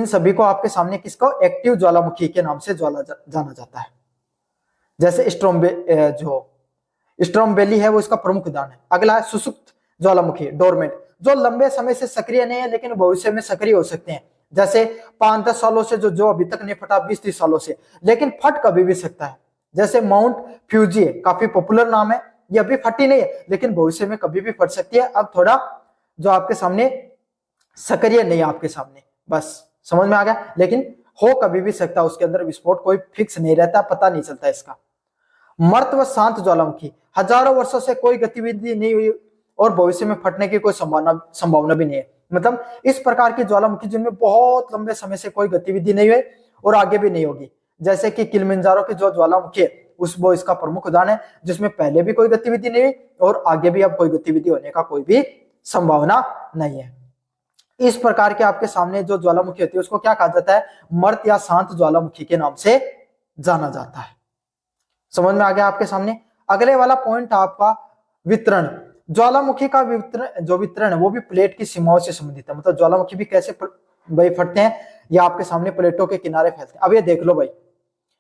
सभी को आपके सामने किसको एक्टिव ज्वालामुखी के नाम से जाना जाता है। जैसे स्ट्रोम्बेली है वो इसका प्रमुख उदाहरण है। अगला है सुसुप्त ज्वालामुखी, डोरमेंट, जो लंबे समय से सक्रिय नहीं है लेकिन भविष्य में सक्रिय हो सकते हैं। जैसे 5-10 सालों से जो अभी तक नहीं फटा, 20-30 सालों से, लेकिन फट कभी भी सकता है। जैसे माउंट फ्यूजी है, काफी पॉपुलर नाम है, ये अभी फटी नहीं है लेकिन भविष्य में कभी भी फट सकती है। अब थोड़ा जो आपके सामने सक्रिय नहीं है आपके सामने, बस समझ में आ गया। लेकिन हो कभी भी सकता है, उसके अंदर विस्फोट कोई फिक्स नहीं रहता, पता नहीं चलता इसका। मर्त व शांत ज्वालामुखी, हजारों वर्षों से कोई गतिविधि नहीं हुई और भविष्य में फटने की कोई संभावना भी नहीं है। मतलब इस प्रकार की ज्वालामुखी जिनमें बहुत लंबे समय से कोई गतिविधि नहीं हुई और आगे भी नहीं होगी। जैसे कि किलिमंजारो की जो ज्वालामुखी है वो इसका प्रमुख उदाहरण है, जिसमें पहले भी कोई गतिविधि नहीं हुई और आगे भी अब कोई गतिविधि होने का कोई भी संभावना नहीं है। इस प्रकार के आपके सामने जो ज्वालामुखी होती है उसको क्या कहा जाता है? मर्त या शांत ज्वालामुखी के नाम से जाना जाता है। समझ में आ गया आपके सामने? अगले वाला पॉइंट आपका वितरण। ज्वालामुखी का वितरण, जो वितरण है वो भी प्लेट की सीमाओं से संबंधित है। मतलब ज्वालामुखी भी कैसे भाई फटते हैं, ये आपके सामने प्लेटों के किनारे फैलते हैं। अब ये देख लो भाई,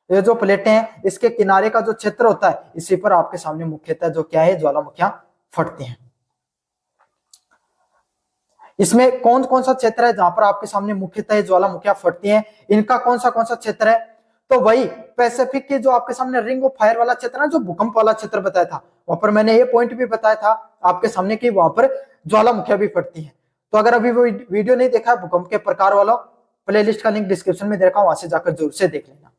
ये जो प्लेटें हैं इसके किनारे का जो क्षेत्र होता है, इसी पर आपके सामने मुख्यतः जो क्या है, ज्वालामुखियां फटती हैं। इसमें कौन कौन सा क्षेत्र है जहां पर आपके सामने मुख्यतः ज्वालामुखियां फटती हैं, इनका कौन सा क्षेत्र है? तो वही पैसिफिक के जो आपके सामने रिंग ऑफ फायर वाला क्षेत्र है, जो भूकंप वाला क्षेत्र बताया था, वहां पर मैंने ये पॉइंट भी बताया था आपके सामने कि वहां पर ज्वालामुखियां भी फटती हैं। तो अगर अभी वो वीडियो नहीं देखा भूकंप के प्रकार वाला, प्लेलिस्ट का लिंक डिस्क्रिप्शन में दे रखा हूं, वहां से जाकर जरूर से देख लेना।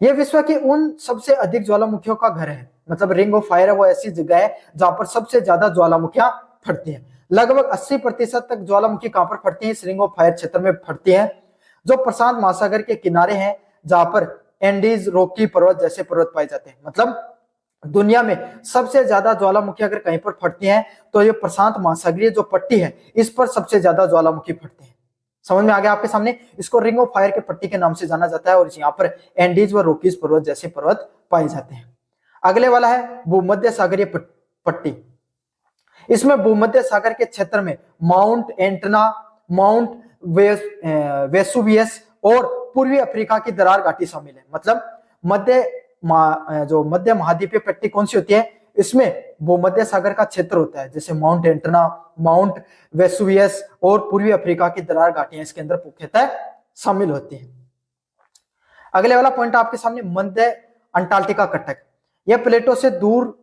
ये विश्व की उन सबसे अधिक ज्वालामुखियों का घर है। मतलब रिंग ऑफ फायर है वो ऐसी जगह है जहां पर सबसे ज्यादा ज्वालामुखियां फटती हैं। लगभग 80% तक ज्वालामुखी कहां पर फटती है? इस रिंग ऑफ फायर क्षेत्र में फटती है, जो प्रशांत महासागर के किनारे हैं, जहां पर एंडीज, रॉकी पर्वत जैसे पर्वत पाए जाते हैं। मतलब दुनिया में सबसे ज्यादा ज्वालामुखी अगर कहीं पर फटती हैं तो ये प्रशांत महासागरीय जो पट्टी है, इस पर सबसे ज्यादा ज्वालामुखी फटती है। समझ में आ गया आपके सामने? इसको रिंग ऑफ फायर के पट्टी के नाम से जाना जाता है, और यहाँ पर एंडीज व रॉकीज पर्वत जैसे पर्वत पाए जाते हैं। अगले वाला है भूमध्य सागरीय पट्टी। इसमें भूमध्य सागर के क्षेत्र में माउंट एंटना, माउंट वेसुवियस और पूर्वी अफ्रीका की दरार घाटी शामिल है। मतलब जो मध्य महाद्वीपीय पट्टी कौन सी होती है? इसमें भूमध्य सागर का क्षेत्र होता है, जैसे माउंट एंटना, माउंट वेसुवियस और पूर्वी अफ्रीका की दरार घाटियां इसके अंदर मुख्यतः शामिल होती हैं। अगले वाला पॉइंट आपके सामने मध्य अंटार्कटिका कटक। यह प्लेटों से दूर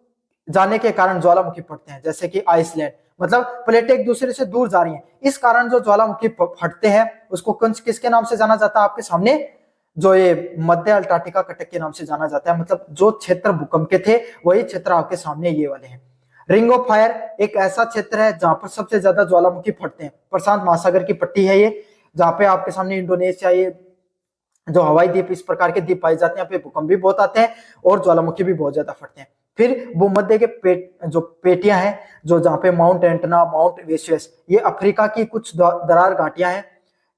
जाने के कारण ज्वालामुखी फटते हैं, जैसे कि आइसलैंड। मतलब प्लेटें एक दूसरे से दूर जा रही हैं, इस कारण जो ज्वालामुखी फटते हैं उसको किसके नाम से जाना जाता है आपके सामने? जो ये मध्य अंटार्कटिका कटक के नाम से जाना जाता है। मतलब जो क्षेत्र भूकंप के थे वही क्षेत्र आपके सामने ये वाले हैं। रिंग ऑफ फायर एक ऐसा क्षेत्र है जहां पर सबसे ज्यादा ज्वालामुखी फटते हैं। प्रशांत महासागर की पट्टी है ये, जहां पे आपके सामने इंडोनेशिया, ये जो हवाई द्वीप, इस प्रकार के द्वीप पाए जाते हैं, यहाँ पे भूकंप भी बहुत आते हैं और ज्वालामुखी भी बहुत ज्यादा फटते हैं। फिर भूमध्य के जो पेटियां हैं, जो जहाँ पे माउंट एंटना, माउंट वेसुवियस, ये अफ्रीका की कुछ दरार घाटियां हैं।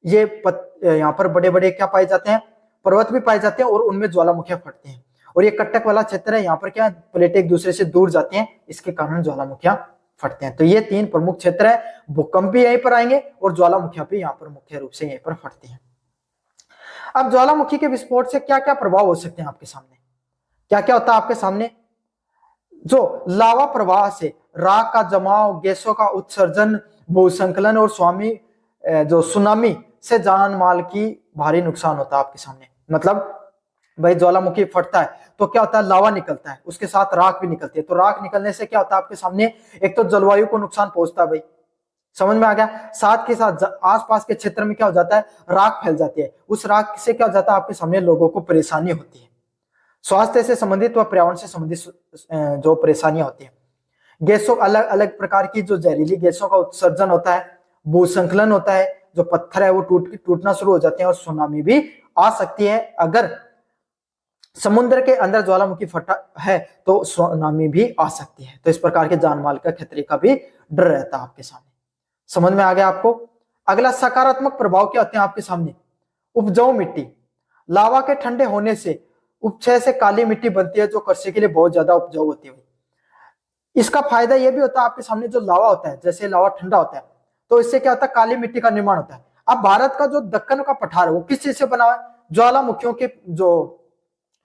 ये यहाँ पर बड़े बड़े क्या पाए जाते हैं? पर्वत भी पाए जाते हैं और उनमें ज्वालामुखियां फटती हैं। और ये कटक वाला क्षेत्र है, यहाँ पर क्या प्लेटें एक दूसरे से दूर जाती हैं, इसके कारण ज्वालामुखियां फटते हैं। तो ये 3 प्रमुख क्षेत्र है, भूकंप भी यहीं पर आएंगे और ज्वालामुखियां भी यहाँ पर मुख्य रूप से यहीं पर फटती हैं। अब ज्वालामुखी के विस्फोट से क्या क्या प्रभाव हो सकते हैं आपके सामने? क्या क्या होता है आपके सामने? जो लावा प्रवाह से राख का जमाव, गैसों का उत्सर्जन, भूसंकलन और जो सुनामी से जान माल की भारी नुकसान होता है आपके सामने। मतलब भाई ज्वालामुखी फटता है तो क्या होता है? लावा निकलता है, उसके साथ राख भी निकलती है। तो राख निकलने से क्या होता है आपके सामने? एक तो जलवायु को नुकसान पहुंचता है भाई, समझ में आ गया। साथ के साथ आसपास के क्षेत्र में क्या हो जाता है? राख फैल जाती है। उस राख से क्या हो जाता है आपके सामने? लोगों को परेशानी होती है, स्वास्थ्य से संबंधित व पर्यावरण से संबंधित जो परेशानियां होती है। गैसों, अलग अलग प्रकार की जो जहरीली गैसों का उत्सर्जन होता है, भूसंकलन होता है, जो पत्थर है वो टूटना शुरू हो जाते हैं, और सुनामी भी आ सकती है। अगर समुद्र के अंदर ज्वालामुखी फटा है तो सुनामी भी आ सकती है। तो इस प्रकार के जानमाल का खतरे का भी डर रहता है आपके सामने। समझ में आ गया आपको? अगला सकारात्मक प्रभाव क्या होते हैं आपके सामने? उपजाऊ मिट्टी। लावा के ठंडे होने से उपक्षय से काली मिट्टी बनती है, जो कृषि के लिए बहुत ज्यादा उपजाऊ होती है। इसका फायदा यह भी होता है आपके सामने, जो लावा होता है, जैसे लावा ठंडा होता है तो इससे क्या होता है? काली मिट्टी का निर्माण होता है। अब भारत का जो दक्कन का पठार है वो किस चीज से बना हुआ है?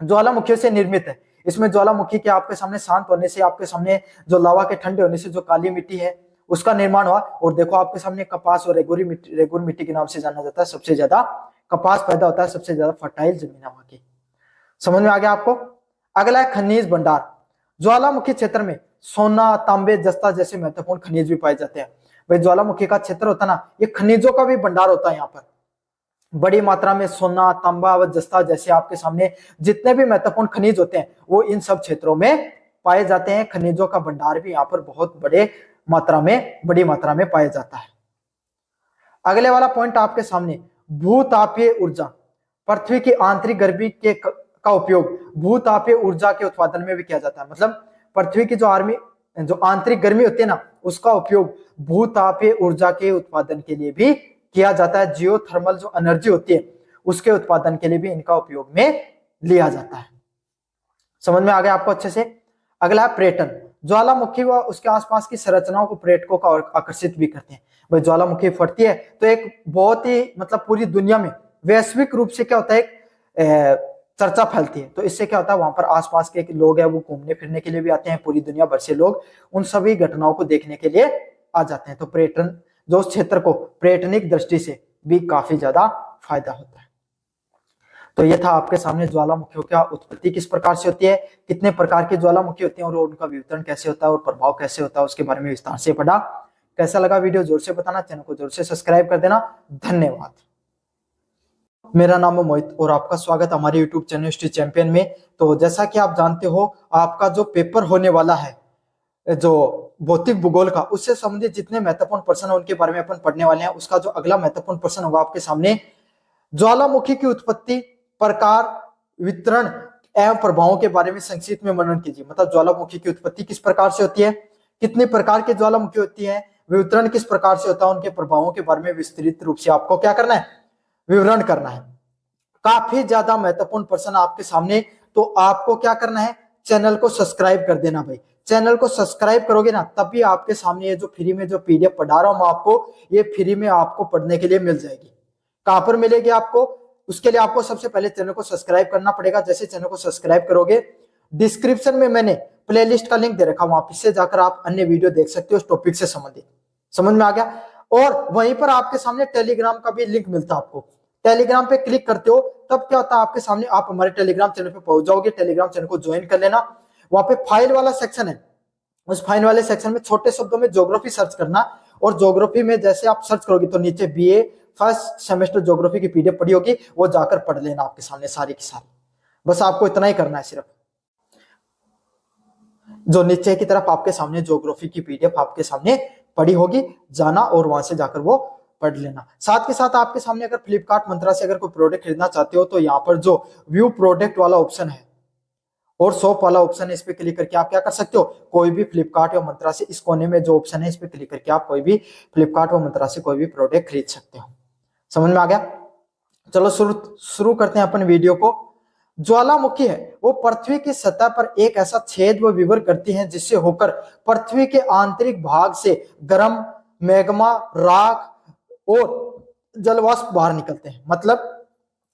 ज्वालामुखियों से निर्मित है। इसमें ज्वालामुखी के आपके सामने शांत होने से, आपके सामने जो लावा के ठंडे होने से जो काली मिट्टी है उसका निर्माण हुआ। और देखो आपके सामने कपास और रेगुर मिट्टी के नाम से जाना जाता है। सबसे ज्यादा कपास पैदा होता है, सबसे ज्यादा फर्टाइल जमीन है वहां की। समझ में आ गया आपको? अगला है खनिज भंडार। ज्वालामुखी क्षेत्र में सोना, तांबे, जस्ता जैसे महत्वपूर्ण खनिज भी पाए जाते हैं। भाई ज्वालामुखी का क्षेत्र होता है ना, ये खनिजों का भी भंडार होता है। यहाँ पर बड़ी मात्रा में सोना, तांबा व जस्ता जैसे आपके सामने जितने भी महत्वपूर्ण खनिज होते हैं वो इन सब क्षेत्रों में पाए जाते हैं। खनिजों का भंडार भी यहाँ पर बहुत बड़ी मात्रा में पाया जाता है। अगले वाला पॉइंट आपके सामने, भूतापीय ऊर्जा। पृथ्वी की आंतरिक गर्मी का उपयोग भूतापीय ऊर्जा के उत्पादन में भी किया जाता है। मतलब पृथ्वी की जो आंतरिक गर्मी होती है ना, उसका उपयोग भूतापीय ऊर्जा के उत्पादन के लिए भी किया जाता है। जियोथर्मल जो एनर्जी होती है उसके उत्पादन के लिए भी इनका उपयोग में लिया जाता है। समझ में आ गया आपको अच्छे से? अगला है पर्यटन। ज्वालामुखी व उसके आसपास की संरचनाओं को, पर्यटकों का आकर्षित भी करते हैं। भाई ज्वालामुखी फटती है तो एक बहुत ही मतलब पूरी दुनिया में वैश्विक रूप से क्या होता है, एक चर्चा फैलती है। तो इससे क्या होता है, वहां पर आसपास के लोग हैं वो घूमने फिरने के लिए भी आते हैं, पूरी दुनिया भर से लोग उन सभी घटनाओं को देखने के लिए आ जाते हैं। तो पर्यटन जो उस क्षेत्र को पर्यटनिक दृष्टि से भी काफी ज्यादा फायदा होता है। तो ये था आपके सामने ज्वालामुखियों का उत्पत्ति किस प्रकार से होती है, कितने प्रकार की ज्वालामुखी होती हैं और उनका वितरण कैसे होता है और प्रभाव कैसे होता है, उसके बारे में विस्तार से पढ़ा। कैसा लगा वीडियो जोर से बताना, चैनल को जोर से सब्सक्राइब कर देना। धन्यवाद। मेरा नाम है मोहित और आपका स्वागत हमारे यूट्यूब चैनल हिस्ट्री चैंपियन में। तो जैसा कि आप जानते हो, आपका जो पेपर होने वाला है जो भौतिक भूगोल का, उससे संबंधित जितने महत्वपूर्ण प्रश्न है उनके बारे में अपन पढ़ने वाले हैं। उसका जो अगला महत्वपूर्ण प्रश्न होगा आपके सामने, ज्वालामुखी की उत्पत्ति, प्रकार, वितरण एवं प्रभावों के बारे में संक्षिप्त में वर्णन कीजिए। मतलब ज्वालामुखी की उत्पत्ति किस प्रकार से होती है, कितने प्रकार की ज्वालामुखी होती है, वितरण किस प्रकार से होता है, उनके प्रभावों के बारे में विस्तृत रूप से आपको क्या करना है, विवरण करना है। काफी ज्यादा महत्वपूर्ण प्रश्न आपके सामने। तो आपको क्या करना है, चैनल को सब्सक्राइब कर देना भाई। चैनल को सब्सक्राइब करोगे ना, तभी आपके सामने ये जो फ्री में जो पीडीएफ पढ़ा रहा हूं आपको, ये फ्री में आपको पढ़ने के लिए मिल जाएगी। कहां पर मिलेगी आपको, उसके लिए आपको सबसे पहले चैनल को सब्सक्राइब करना पड़ेगा। जैसे चैनल को सब्सक्राइब करोगे, डिस्क्रिप्शन में मैंने प्लेलिस्ट का लिंक दे रखा, वहां से जाकर आप अन्य वीडियो देख सकते हो उस टॉपिक से संबंधित। समझ में आ गया। और वहीं पर आपके सामने टेलीग्राम का भी लिंक मिलता है आपको। टेलीग्राम पे क्लिक करते हो तब क्या होता है आपके सामने, आप हमारे टेलीग्राम चैनल पे पहुंच जाओगे। टेलीग्राम चैनल को ज्वाइन कर लेना। वहां पे फाइल वाला सेक्शन है, उस फाइल वाले सेक्शन में छोटे शब्दों में ज्योग्राफी सर्च करना। और ज्योग्राफी में जैसे आप सर्च करोगे तो नीचे बीए फर्स्ट सेमेस्टर ज्योग्राफी की पीडीएफ पड़ी होगी, वो जाकर पढ़ लेना आपके सामने सारी की सारी। बस आपको इतना ही करना है, सिर्फ जो नीचे की तरफ आपके सामने ज्योग्राफी की पीडीएफ आपके सामने पड़ी होगी, जाना और वहां से जाकर वो पढ़ लेना। साथ के साथ आपके सामने अगर फ्लिपकार्ट मंत्रा से अगर कोई प्रोडक्ट खरीदना चाहते हो तो यहाँ पर जो व्यू प्रोडक्ट वाला ऑप्शन है और शॉप वाला ऑप्शन है, इस पे क्लिक करके आप क्या कर सकते हो, कोई भी फ्लिपकार्ट या मंत्रा से, इस कोने में जो ऑप्शन है इस पे क्लिक करके आप कोई भी फ्लिपकार्ट और मंत्रा से कोई भी प्रोडक्ट खरीद सकते हो। समझ में आ गया। चलो शुरू करते हैं अपन वीडियो को। ज्वालामुखी है वो पृथ्वी की सतह पर एक ऐसा छेद व विवर करती है जिससे होकर पृथ्वी के आंतरिक भाग से गर्म मैग्मा, राख और जलवाष्प बाहर निकलते हैं। मतलब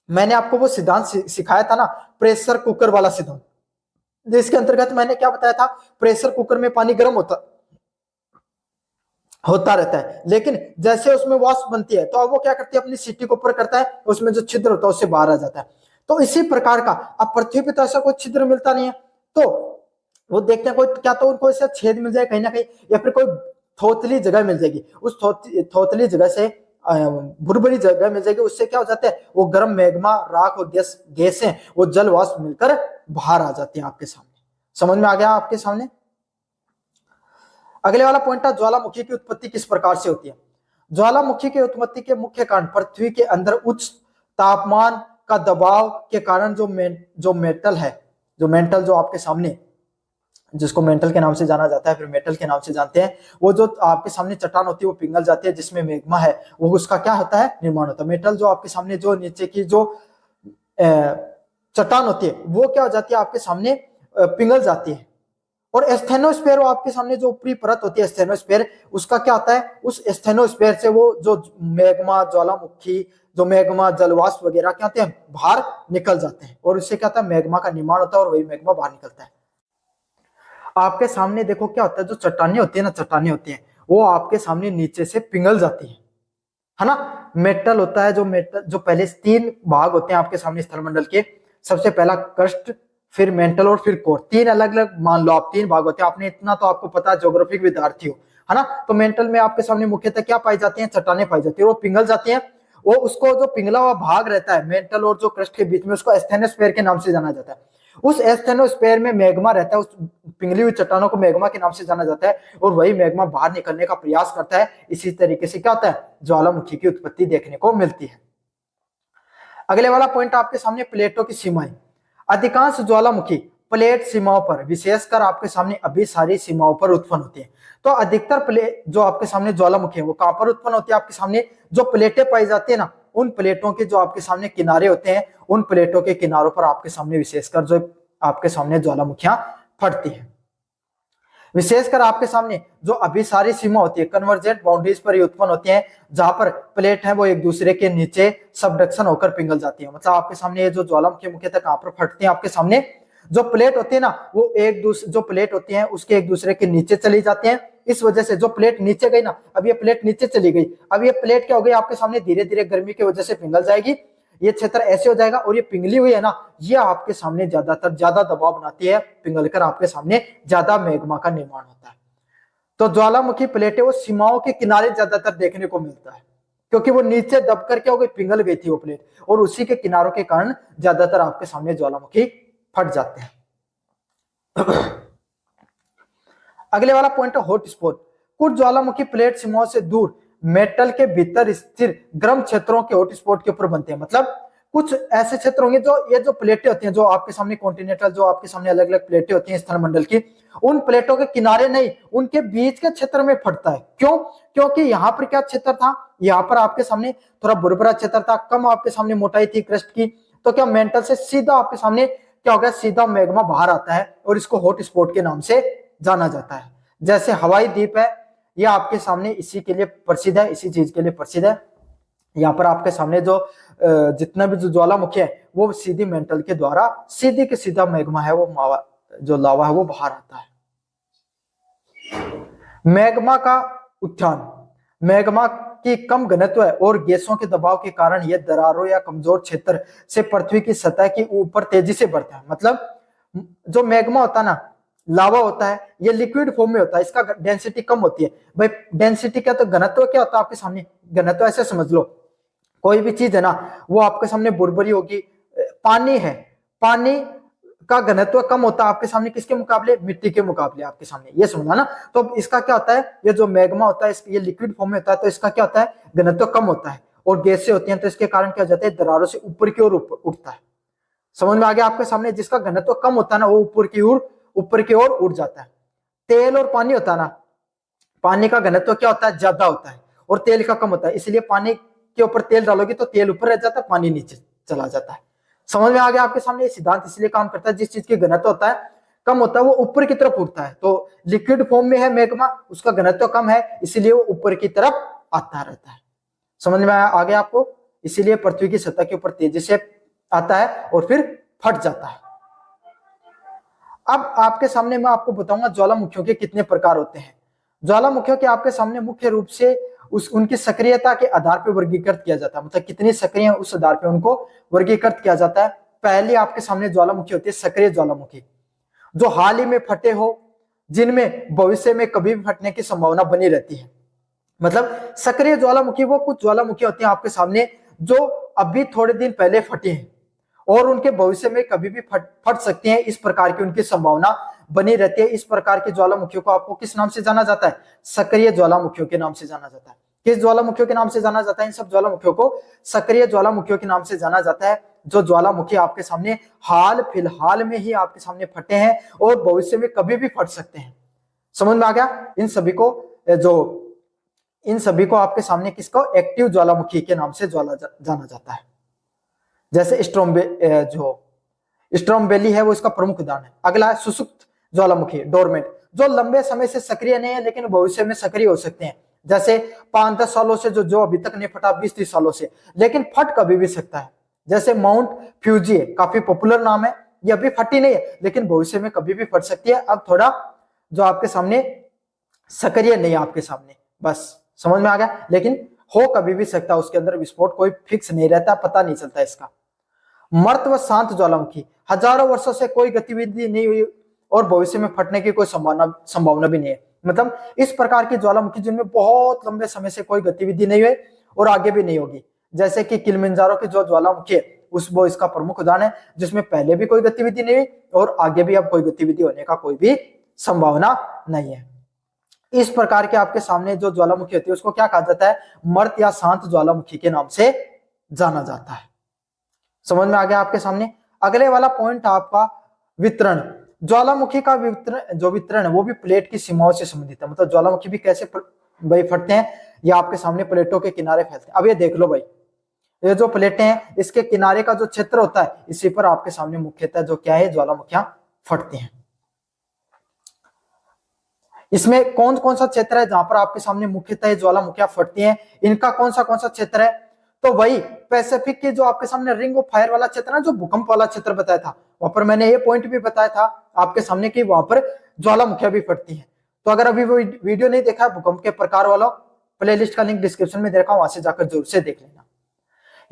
मैंने आपको वो सिद्धांत सिखाया था ना, प्रेशर कुकर वाला सिद्धांत, जिसके अंतर्गत मैंने क्या बताया था, प्रेशर कुकर में पानी गर्म होता रहता है, लेकिन जैसे उसमें वाष्प बनती है तो अब वो क्या करती है, अपनी सीटी को ऊपर करता है, उसमें जो छिद्र होता है उससे बाहर आ जाता है। तो इसी प्रकार का अब पृथ्वी पे तो ऐसा कोई छिद्र मिलता नहीं है, तो वो देखते हैं कोई क्या तो उनको ऐसा छेद मिल जाए कहीं ना कहीं, या फिर कोई थोतली जगह मिल जाएगी। उस थोतली जगह से भुरभुरी जगह मिल जाएगी, उससे क्या हो जाता है, वो गर्म मैग्मा, राख और गैसें वो जल वाष्प मिलकर बाहर आ जाती है आपके सामने। समझ में आ गया आपके सामने। अगले वाला पॉइंट था, ज्वालामुखी की उत्पत्ति किस प्रकार से होती है। ज्वालामुखी की उत्पत्ति के मुख्य कारण पृथ्वी के अंदर उच्च तापमान का दबाव के कारण जो मेटल है, जो मेंटल जो आपके सामने, जिसको मेंटल के नाम से जाना जाता है, फिर मेटल के नाम से जानते हैं, वो जो आपके सामने चट्टान होती है वो पिघल जाती है, जिसमें मैग्मा है वो उसका क्या होता है, निर्माण होता है। मेटल जो आपके सामने जो नीचे की जो चट्टान होती है वो क्या हो जाती है, आपके सामने पिघल जाती है। और एस्थेनोस्फेयर वो आपके सामने जो ऊपरी परत होती है एस्थेनोस्फेयर, उसका क्या होता है, उस एस्थेनोस्फेयर से वो जो मैग्मा, ज्वालामुखी, जो मैग्मा, जलवाष्प वगैरह क्या होते हैं, बाहर निकल जाते हैं और उससे क्या होता है, मैग्मा का निर्माण होता है और वही मैग्मा बाहर निकलता है। आपके सामने देखो क्या होता है, जो चट्टानें होती है ना, चट्टानें होती हैं वो आपके सामने नीचे से पिघल जाती है ना। मेटल होता है, जो मेटल जो पहले 3 भाग होते हैं आपके सामने स्थलमंडल के, सबसे पहला क्रस्ट, फिर मेंटल और फिर कोर, 3 अलग अलग मान लो आप 3 भाग होते हैं। आपने इतना तो आपको पता है, ज्योग्राफिक विद्यार्थी हो, है ना। तो मेंटल में आपके सामने मुख्यतः क्या पाई जाती है, चट्टानें पाई जाती है, वो पिघल जाती है। वो उसको जो पिघला हुआ भाग रहता है मेंटल और जो क्रस्ट के बीच में, उसको एस्थेनोस्फेयर के नाम से जाना जाता है। उस एस्थेनोस्फेयर में मैग्मा रहता है, उस पिघली हुई चट्टानों को मैग्मा के नाम से जाना जाता है और वही मैग्मा बाहर निकलने का प्रयास करता है। इसी तरीके से क्या होता है, ज्वालामुखी की उत्पत्ति देखने को मिलती है। अगले वाला पॉइंट आपके सामने, प्लेटों की सीमाएं। अधिकांश ज्वालामुखी प्लेट सीमाओं पर, विशेषकर आपके सामने अभी सारी सीमाओं पर उत्पन्न होती है। तो अधिकतर प्लेट जो आपके सामने ज्वालामुखी है वो कहां पर उत्पन्न होती है, आपके सामने जो प्लेटें पाई जाती है ना, उन प्लेटों के जो आपके सामने किनारे होते हैं, उन प्लेटों के किनारों पर आपके सामने विशेषकर जो आपके सामने ज्वालामुखियां फटती है। विशेषकर आपके सामने जो अभिसारी सीमा होती है, कन्वर्जेंट बाउंड्रीज पर ही उत्पन्न होती है, जहां पर प्लेट है वो एक दूसरे के नीचे सबडक्शन होकर पिघल जाती है। मतलब आपके सामने ये जो ज्वालामुखी मुख्यतः कहां पर फटती है, आपके सामने जो प्लेट होती है ना, वो एक दूसरे जो प्लेट होती है उसके एक दूसरे के नीचे चली जाती है। इस वजह से जो प्लेट नीचे गई ना, अब ये प्लेट नीचे चली गई, अब ये प्लेट क्या हो गई आपके सामने धीरे धीरे गर्मी की वजह से पिघल जाएगी, ये क्षेत्र ऐसे हो जाएगा, और ये पिघली हुई है ना, ये आपके सामने ज्यादातर ज्यादा दबाव बनाती है, पिघलकर आपके सामने ज्यादा मैग्मा का निर्माण होता है। तो ज्वालामुखी प्लेटें वो सीमाओं के किनारे ज्यादातर देखने को मिलता है, क्योंकि वो नीचे दबकर क्या हो गई, पिघल गई थी वो प्लेट, और उसी के किनारों के कारण ज्यादातर आपके सामने ज्वालामुखी फट जाते हैं। अगले वाला पॉइंट है हॉट स्पॉट। कुछ ज्वालामुखी प्लेट सीमाओं से दूर मेटल के भीतर स्थिर गर्म क्षेत्रों के हॉट स्पॉट के ऊपर बनते हैं। मतलब कुछ ऐसे क्षेत्र होंगे जो ये जो प्लेटें होती हैं, जो आपके सामने कॉन्टिनेंटल, जो आपके सामने अलग अलग प्लेटें होती हैं स्थलमंडल की, उन प्लेटों के किनारे नहीं, उनके बीच के क्षेत्र में फटता है। क्यों? क्योंकि यहाँ पर क्या क्षेत्र था, यहाँ पर आपके सामने थोड़ा बुरबुरा क्षेत्र था, कम आपके सामने मोटाई थी क्रस्ट की, तो क्या मेंटल से सीधा आपके सामने क्या हो गया, सीधा मैग्मा बाहर आता है, और इसको हॉट स्पॉट के नाम से जाना जाता है। जैसे हवाई द्वीप है, यह आपके सामने इसी के लिए प्रसिद्ध है, इसी चीज के लिए प्रसिद्ध है। यहाँ पर आपके सामने जो जितना भी जो ज्वालामुखी है वो सीधी मेंटल के द्वारा सीधी के सीधा मैग्मा है, वो जो लावा है वो बाहर आता है। मैग्मा का उत्थान। मैग्मा की कम घनत्व है और गैसों के दबाव के कारण यह दरारों या कमजोर क्षेत्र से पृथ्वी की सतह के ऊपर तेजी से बढ़ता है। मतलब जो मैग्मा होता है ना, लावा होता है, ये लिक्विड फॉर्म में होता है, इसका डेंसिटी कम होती है। भाई डेंसिटी क्या, तो घनत्व क्या होता है आपके सामने, घनत्व ऐसे समझ लो, कोई भी चीज है ना वो आपके सामने बुरबुरी होगी, पानी है, पानी का घनत्व कम होता है आपके सामने किसके मुकाबले, मिट्टी के मुकाबले, आपके सामने ये समझना ना। तो इसका क्या होता है, ये जो मैग्मा होता है ये लिक्विड फॉर्म में होता है, तो इसका क्या होता है, घनत्व कम होता है और गैसें होती हैं, तो इसके कारण क्या हो जाता है, दरारों से ऊपर की ओर उठता है। समझ में आ गया आपके सामने, जिसका घनत्व कम होता है ना वो ऊपर की ओर उड़ जाता है। तेल और पानी होता है ना, पानी का घनत्व क्या होता है, ज्यादा होता है और तेल का कम होता है, इसलिए पानी के ऊपर तेल डालोगे तो तेल ऊपर रह जाता है, पानी नीचे चला जाता है। समझ में आ गया आपके सामने, ये सिद्धांत इसलिए काम करता है, जिस चीज की घनत्व होता है कम होता है वो ऊपर की तरफ उठता है। तो लिक्विड फॉर्म में है मैग्मा, उसका घनत्व कम है, इसलिए वो ऊपर की तरफ आता रहता है। समझ में आ गया आपको, इसीलिए पृथ्वी की सतह के ऊपर तेजी से आता है और फिर फट जाता है। अब आपके सामने मैं आपको बताऊंगा ज्वालामुखियों के कितने प्रकार होते हैं। ज्वालामुखियों के आपके सामने मुख्य रूप से उनकी सक्रियता के आधार पर वर्गीकृत किया जाता है, मतलब कितनी सक्रिय है उस आधार पर उनको वर्गीकृत किया जाता है। पहले आपके सामने ज्वालामुखी होती है सक्रिय ज्वालामुखी, जो हाल ही में फटे हो, जिनमें भविष्य में कभी भी फटने की संभावना बनी रहती है। मतलब सक्रिय ज्वालामुखी वो कुछ ज्वालामुखी होती हैं आपके सामने जो अभी थोड़े दिन पहले फटे हैं और उनके भविष्य में कभी भी फट सकती हैं, इस प्रकार की उनकी संभावना बनी रहती है। इस प्रकार के ज्वालामुखियों को आपको किस नाम से जाना जाता है, सक्रिय ज्वालामुखियों के नाम से जाना जाता है। किस ज्वालामुखियों के नाम से जाना जाता है, इन सब ज्वालामुखियों को सक्रिय ज्वालामुखियों के नाम से जाना जाता है। जो ज्वालामुखी आपके सामने हाल फिलहाल में ही आपके सामने फटे हैं और भविष्य में कभी भी फट सकते हैं। समझ में आ गया, इन सभी को आपके सामने किसको, एक्टिव ज्वालामुखी के नाम से जाना जाता है। जैसे स्ट्रोम्बेली है वो इसका प्रमुख उदाहरण है। अगला है सुसुप्त ज्वालामुखी, डोरमेंट, जो लंबे समय से सक्रिय नहीं है लेकिन भविष्य में सक्रिय हो सकते हैं। जैसे 5-10 सालों से जो अभी तक नहीं फटा, 20-30 सालों से, लेकिन फट कभी भी सकता है। जैसे माउंट फ्यूजी है, काफी पॉपुलर नाम है, ये अभी फटी नहीं है लेकिन भविष्य में कभी भी फट सकती है। अब थोड़ा जो आपके सामने सक्रिय नहीं है आपके सामने, बस समझ में आ गया, लेकिन हो कभी भी सकता है, उसके अंदर विस्फोट कोई फिक्स नहीं रहता, पता नहीं चलता इसका। मर्त व शांत ज्वालामुखी, हजारों वर्षों से कोई गतिविधि नहीं हुई और भविष्य में फटने की कोई संभावना भी नहीं है। मतलब इस प्रकार की ज्वालामुखी जिनमें बहुत लंबे समय से कोई गतिविधि नहीं हुई और आगे भी नहीं होगी, जैसे कि किलिमंजारो की जो ज्वालामुखी है वो इसका प्रमुख उदाहरण है, जिसमें पहले भी कोई गतिविधि नहीं हुई और आगे भी अब कोई गतिविधि होने का कोई भी संभावना नहीं है। इस प्रकार के आपके सामने जो ज्वालामुखी होती है उसको क्या कहा जाता है, मर्त या शांत ज्वालामुखी के नाम से जाना जाता है। समझ में आ गया आपके सामने। अगले वाला पॉइंट आपका वितरण। ज्वालामुखी का वितरण है वो भी प्लेट की सीमाओं से संबंधित है। मतलब ज्वालामुखी भी कैसे भाई फटते हैं, ये आपके सामने प्लेटों के किनारे फैलते हैं। अब ये देख लो भाई, ये जो प्लेटें हैं इसके किनारे का जो क्षेत्र होता है इसी पर आपके सामने मुख्यतः जो क्या है, ज्वालामुखियां फटती हैं। इसमें कौन कौन सा क्षेत्र है जहां पर आपके सामने मुख्यतः ज्वालामुखियां फटती हैं, इनका कौन सा क्षेत्र है? तो वही पैसिफिक के जो आपके सामने रिंग ऑफ फायर वाला क्षेत्र है, जो भूकंप वाला क्षेत्र बताया था, वहां पर मैंने ये पॉइंट भी बताया था आपके सामने कि वहां पर ज्वालामुखियां भी फटती हैं। तो अगर अभी वो वीडियो नहीं देखा भूकंप के प्रकार वाला, प्लेलिस्ट का लिंक डिस्क्रिप्शन में दे रखा हूं, वहां से जाकर जरूर से देख लेना।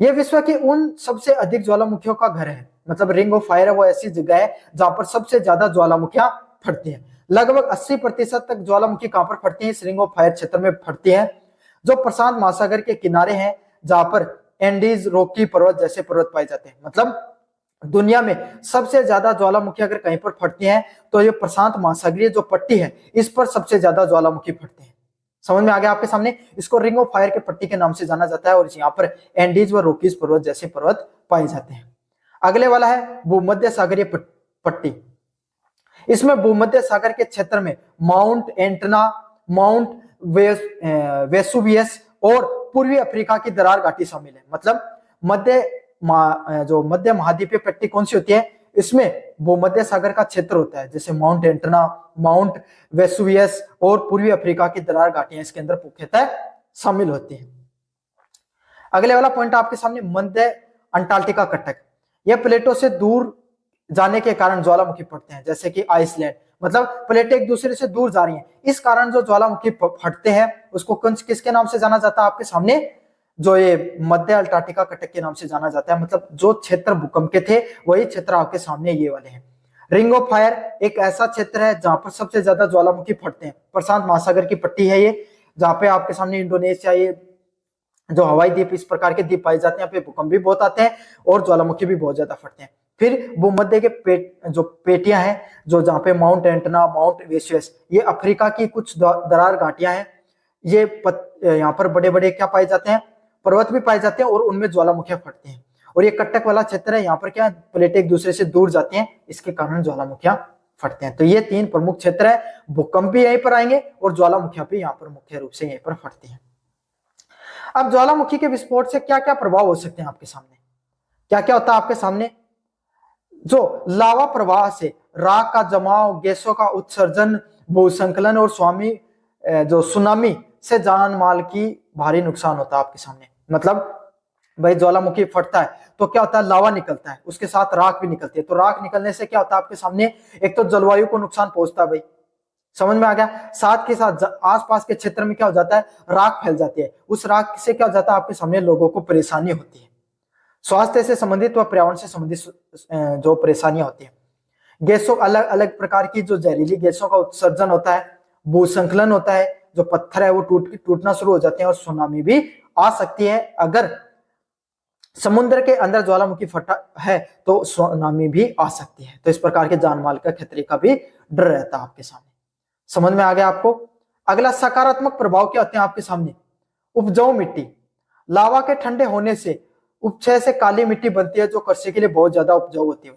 ये विश्व की उन सबसे अधिक ज्वालामुखियों का घर है, मतलब रिंग ऑफ फायर है वो ऐसी जगह है जहां पर सबसे ज्यादा ज्वालामुखियां फटती हैं। लगभग 80% तक ज्वालामुखी कहां पर फटती है? इस रिंग ऑफ फायर क्षेत्र में फटती है, जो प्रशांत महासागर के किनारे हैं, जहां पर एंडीज, रॉकी पर्वत जैसे पर्वत पाए जाते हैं। मतलब दुनिया में सबसे ज्यादा ज्वालामुखी अगर कहीं पर फटती हैं तो ये प्रशांत महासागरीय जो पट्टी है इस पर सबसे ज्यादा ज्वालामुखी फटते हैं। समझ में आ गया आपके सामने? इसको रिंग ऑफ फायर के पट्टी के नाम से जाना जाता है और यहाँ पर एंडीज व रॉकीज पर्वत जैसे पर्वत पाए जाते हैं। अगले वाला है भूमध्य सागरीय पट्टी। इसमें भूमध्य सागर के क्षेत्र में माउंट एंटना, माउंट वेसुवियस और पूर्वी अफ्रीका की दरार घाटी शामिल है। मतलब मध्य महाद्वीपीय पट्टी कौन सी होती है? इसमें भूमध्य सागर का क्षेत्र होता है, जैसे माउंट एंटना, माउंट वेसुवियस और पूर्वी अफ्रीका की दरार घाटियां इसके अंदर मुख्यतः शामिल होती हैं। अगले वाला पॉइंट आपके सामने मध्य अंटार्कटिका कटक। यह प्लेटों से दूर जाने के कारण ज्वालामुखी फटते हैं, जैसे कि आइसलैंड, मतलब प्लेटें एक दूसरे से दूर जा रही हैं, इस कारण जो ज्वालामुखी फटते हैं उसको किसके नाम से जाना जाता है आपके सामने? जो ये मध्य अंटार्कटिका कटक के नाम से जाना जाता है। मतलब जो क्षेत्र भूकंप के थे वही क्षेत्र आपके सामने ये वाले हैं। रिंग ऑफ फायर एक ऐसा क्षेत्र है जहां पर सबसे ज्यादा ज्वालामुखी फटते हैं। प्रशांत महासागर की पट्टी है ये, जहां पे आपके सामने इंडोनेशिया, ये जो हवाई द्वीप, इस प्रकार के द्वीप पाए जाते हैं, यहाँ पे भूकंप भी बहुत आते हैं और ज्वालामुखी भी बहुत ज्यादा फटते हैं। फिर भूमध्य के जो पेटियां हैं, जो जहाँ पे माउंट एंटना, माउंट वेसुवियस, ये अफ्रीका की कुछ दरार घाटियां हैं। ये यहाँ पर बड़े बड़े क्या पाए जाते हैं? पर्वत भी पाए जाते हैं और उनमें ज्वालामुखियां फटती हैं। और ये कटक वाला क्षेत्र है, यहाँ पर क्या प्लेटें एक दूसरे से दूर जाती हैं, इसके कारण ज्वालामुखियां फटते हैं। तो ये तीन प्रमुख क्षेत्र है, भूकंप भी यहीं पर आएंगे और ज्वालामुखियां भी यहाँ पर मुख्य रूप से यहीं पर फटती हैं। अब ज्वालामुखी के विस्फोट से क्या क्या प्रभाव हो सकते हैं आपके सामने? क्या क्या होता है आपके सामने? जो लावा प्रवाह से राख का जमाव, गैसों का उत्सर्जन, भूसंकलन और सुनामी से जान माल की भारी नुकसान होता है आपके सामने। मतलब भाई ज्वालामुखी फटता है तो क्या होता है? लावा निकलता है, उसके साथ राख भी निकलती है। तो राख निकलने से क्या होता है आपके सामने? एक तो जलवायु को नुकसान पहुंचता है भाई, समझ में आ गया। साथ के साथ आसपास के क्षेत्र में क्या हो जाता है? राख फैल जाती है। उस राख से क्या हो जाता है आपके सामने? लोगों को परेशानी होती है, स्वास्थ्य से संबंधित व पर्यावरण से संबंधित जो परेशानियां होती है। गैसों, अलग अलग प्रकार की जो जहरीली गैसों का उत्सर्जन होता है, भूसंकलन होता है, जो पत्थर है वो टूटना शुरू हो जाते हैं और सुनामी भी आ सकती है। अगर समुद्र के अंदर ज्वालामुखी फटा है तो सुनामी भी आ सकती है। तो इस प्रकार के जानमाल का खतरे का भी डर रहता है आपके सामने। समझ में आ गया आपको? अगला सकारात्मक प्रभाव क्या होते हैं आपके सामने? उपजाऊ मिट्टी। लावा के ठंडे होने से उपक्षय से काली मिट्टी बनती है, जो कृषि के लिए बहुत ज्यादा उपजाऊ होती है।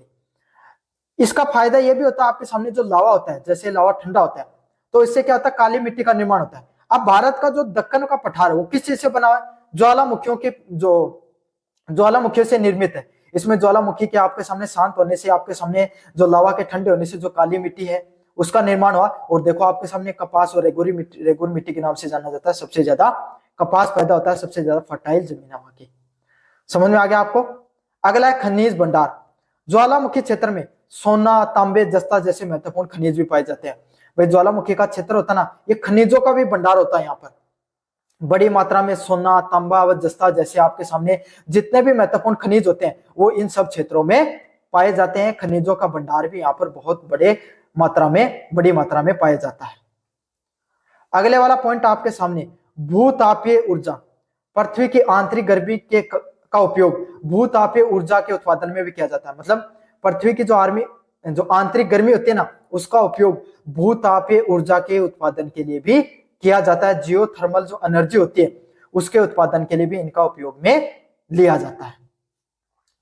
इसका फायदा यह भी होता है आपके सामने, जो लावा होता है, जैसे लावा ठंडा होता है तो इससे क्या होता है? काली मिट्टी का निर्माण होता है। अब भारत का जो दक्कन का पठार है वो किस चीज से बना हुआ है? ज्वालामुखियों से निर्मित है। इसमें ज्वालामुखी के आपके सामने शांत होने से, आपके सामने जो लावा के ठंडे होने से जो काली मिट्टी है उसका निर्माण हुआ। और देखो आपके सामने कपास और रेगुर मिट्टी के नाम से जाना जाता है। सबसे ज्यादा कपास पैदा होता है, सबसे ज्यादा फर्टाइल जमीन है वहां की। समझ में आ गया आपको? अगला है खनिज भंडार। ज्वालामुखी क्षेत्र में सोना, तांबे, जस्ता जैसे महत्वपूर्ण खनिज भी पाए जाते हैं। भाई ज्वालामुखी का क्षेत्र होता है ना, ये खनिजों का भी भंडार होता है। यहाँ पर बड़ी मात्रा में सोना, तांबा व जस्ता जैसे आपके सामने जितने भी महत्वपूर्ण खनिज होते हैं वो इन सब क्षेत्रों में पाए जाते हैं। खनिजों का भंडार भी यहाँ पर बहुत बड़ी मात्रा में पाया जाता है। अगले वाला पॉइंट आपके सामने, भूतापीय ऊर्जा। पृथ्वी की आंतरिक गर्मी का उपयोग भूतापीय ऊर्जा के उत्पादन में भी किया जाता है। मतलब पृथ्वी की जो आंतरिक गर्मी होती है ना, उसका उपयोग भूतापीय ऊर्जा के उत्पादन के लिए भी किया जाता है। जियोथर्मल जो एनर्जी होती है उसके उत्पादन के लिए भी इनका उपयोग में लिया जाता है।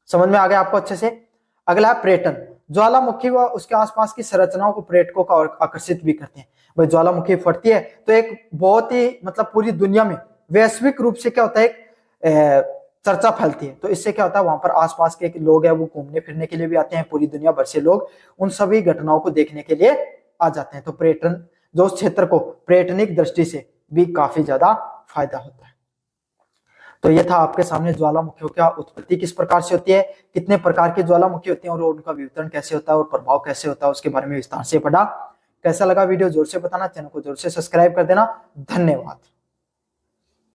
समझ में आ गया आपको अच्छे से? अगला है पर्यटन। ज्वालामुखी व उसके आसपास की संरचनाओं को पर्यटकों का आकर्षित भी करते हैं। भाई ज्वालामुखी फटती है तो एक बहुत ही मतलब पूरी दुनिया में वैश्विक रूप से क्या होता है, एक चर्चा फैलती है। तो इससे क्या होता है, वहां पर आसपास के लोग हैं वो घूमने फिरने के लिए भी आते हैं। पूरी दुनिया भर से लोग उन सभी घटनाओं को देखने के लिए आ जाते हैं। तो पर्यटन जो उस क्षेत्र को पर्यटनिक दृष्टि से भी काफी ज्यादा फायदा होता है। तो ये था आपके सामने ज्वालामुखियों का उत्पत्ति किस प्रकार से होती है, कितने प्रकार की ज्वालामुखी होती हैं और उनका वितरण कैसे होता है और प्रभाव कैसे होता है, उसके बारे में विस्तार से पढ़ा। कैसा लगा वीडियो जोर से बताना, चैनल को जोर से सब्सक्राइब कर देना। धन्यवाद।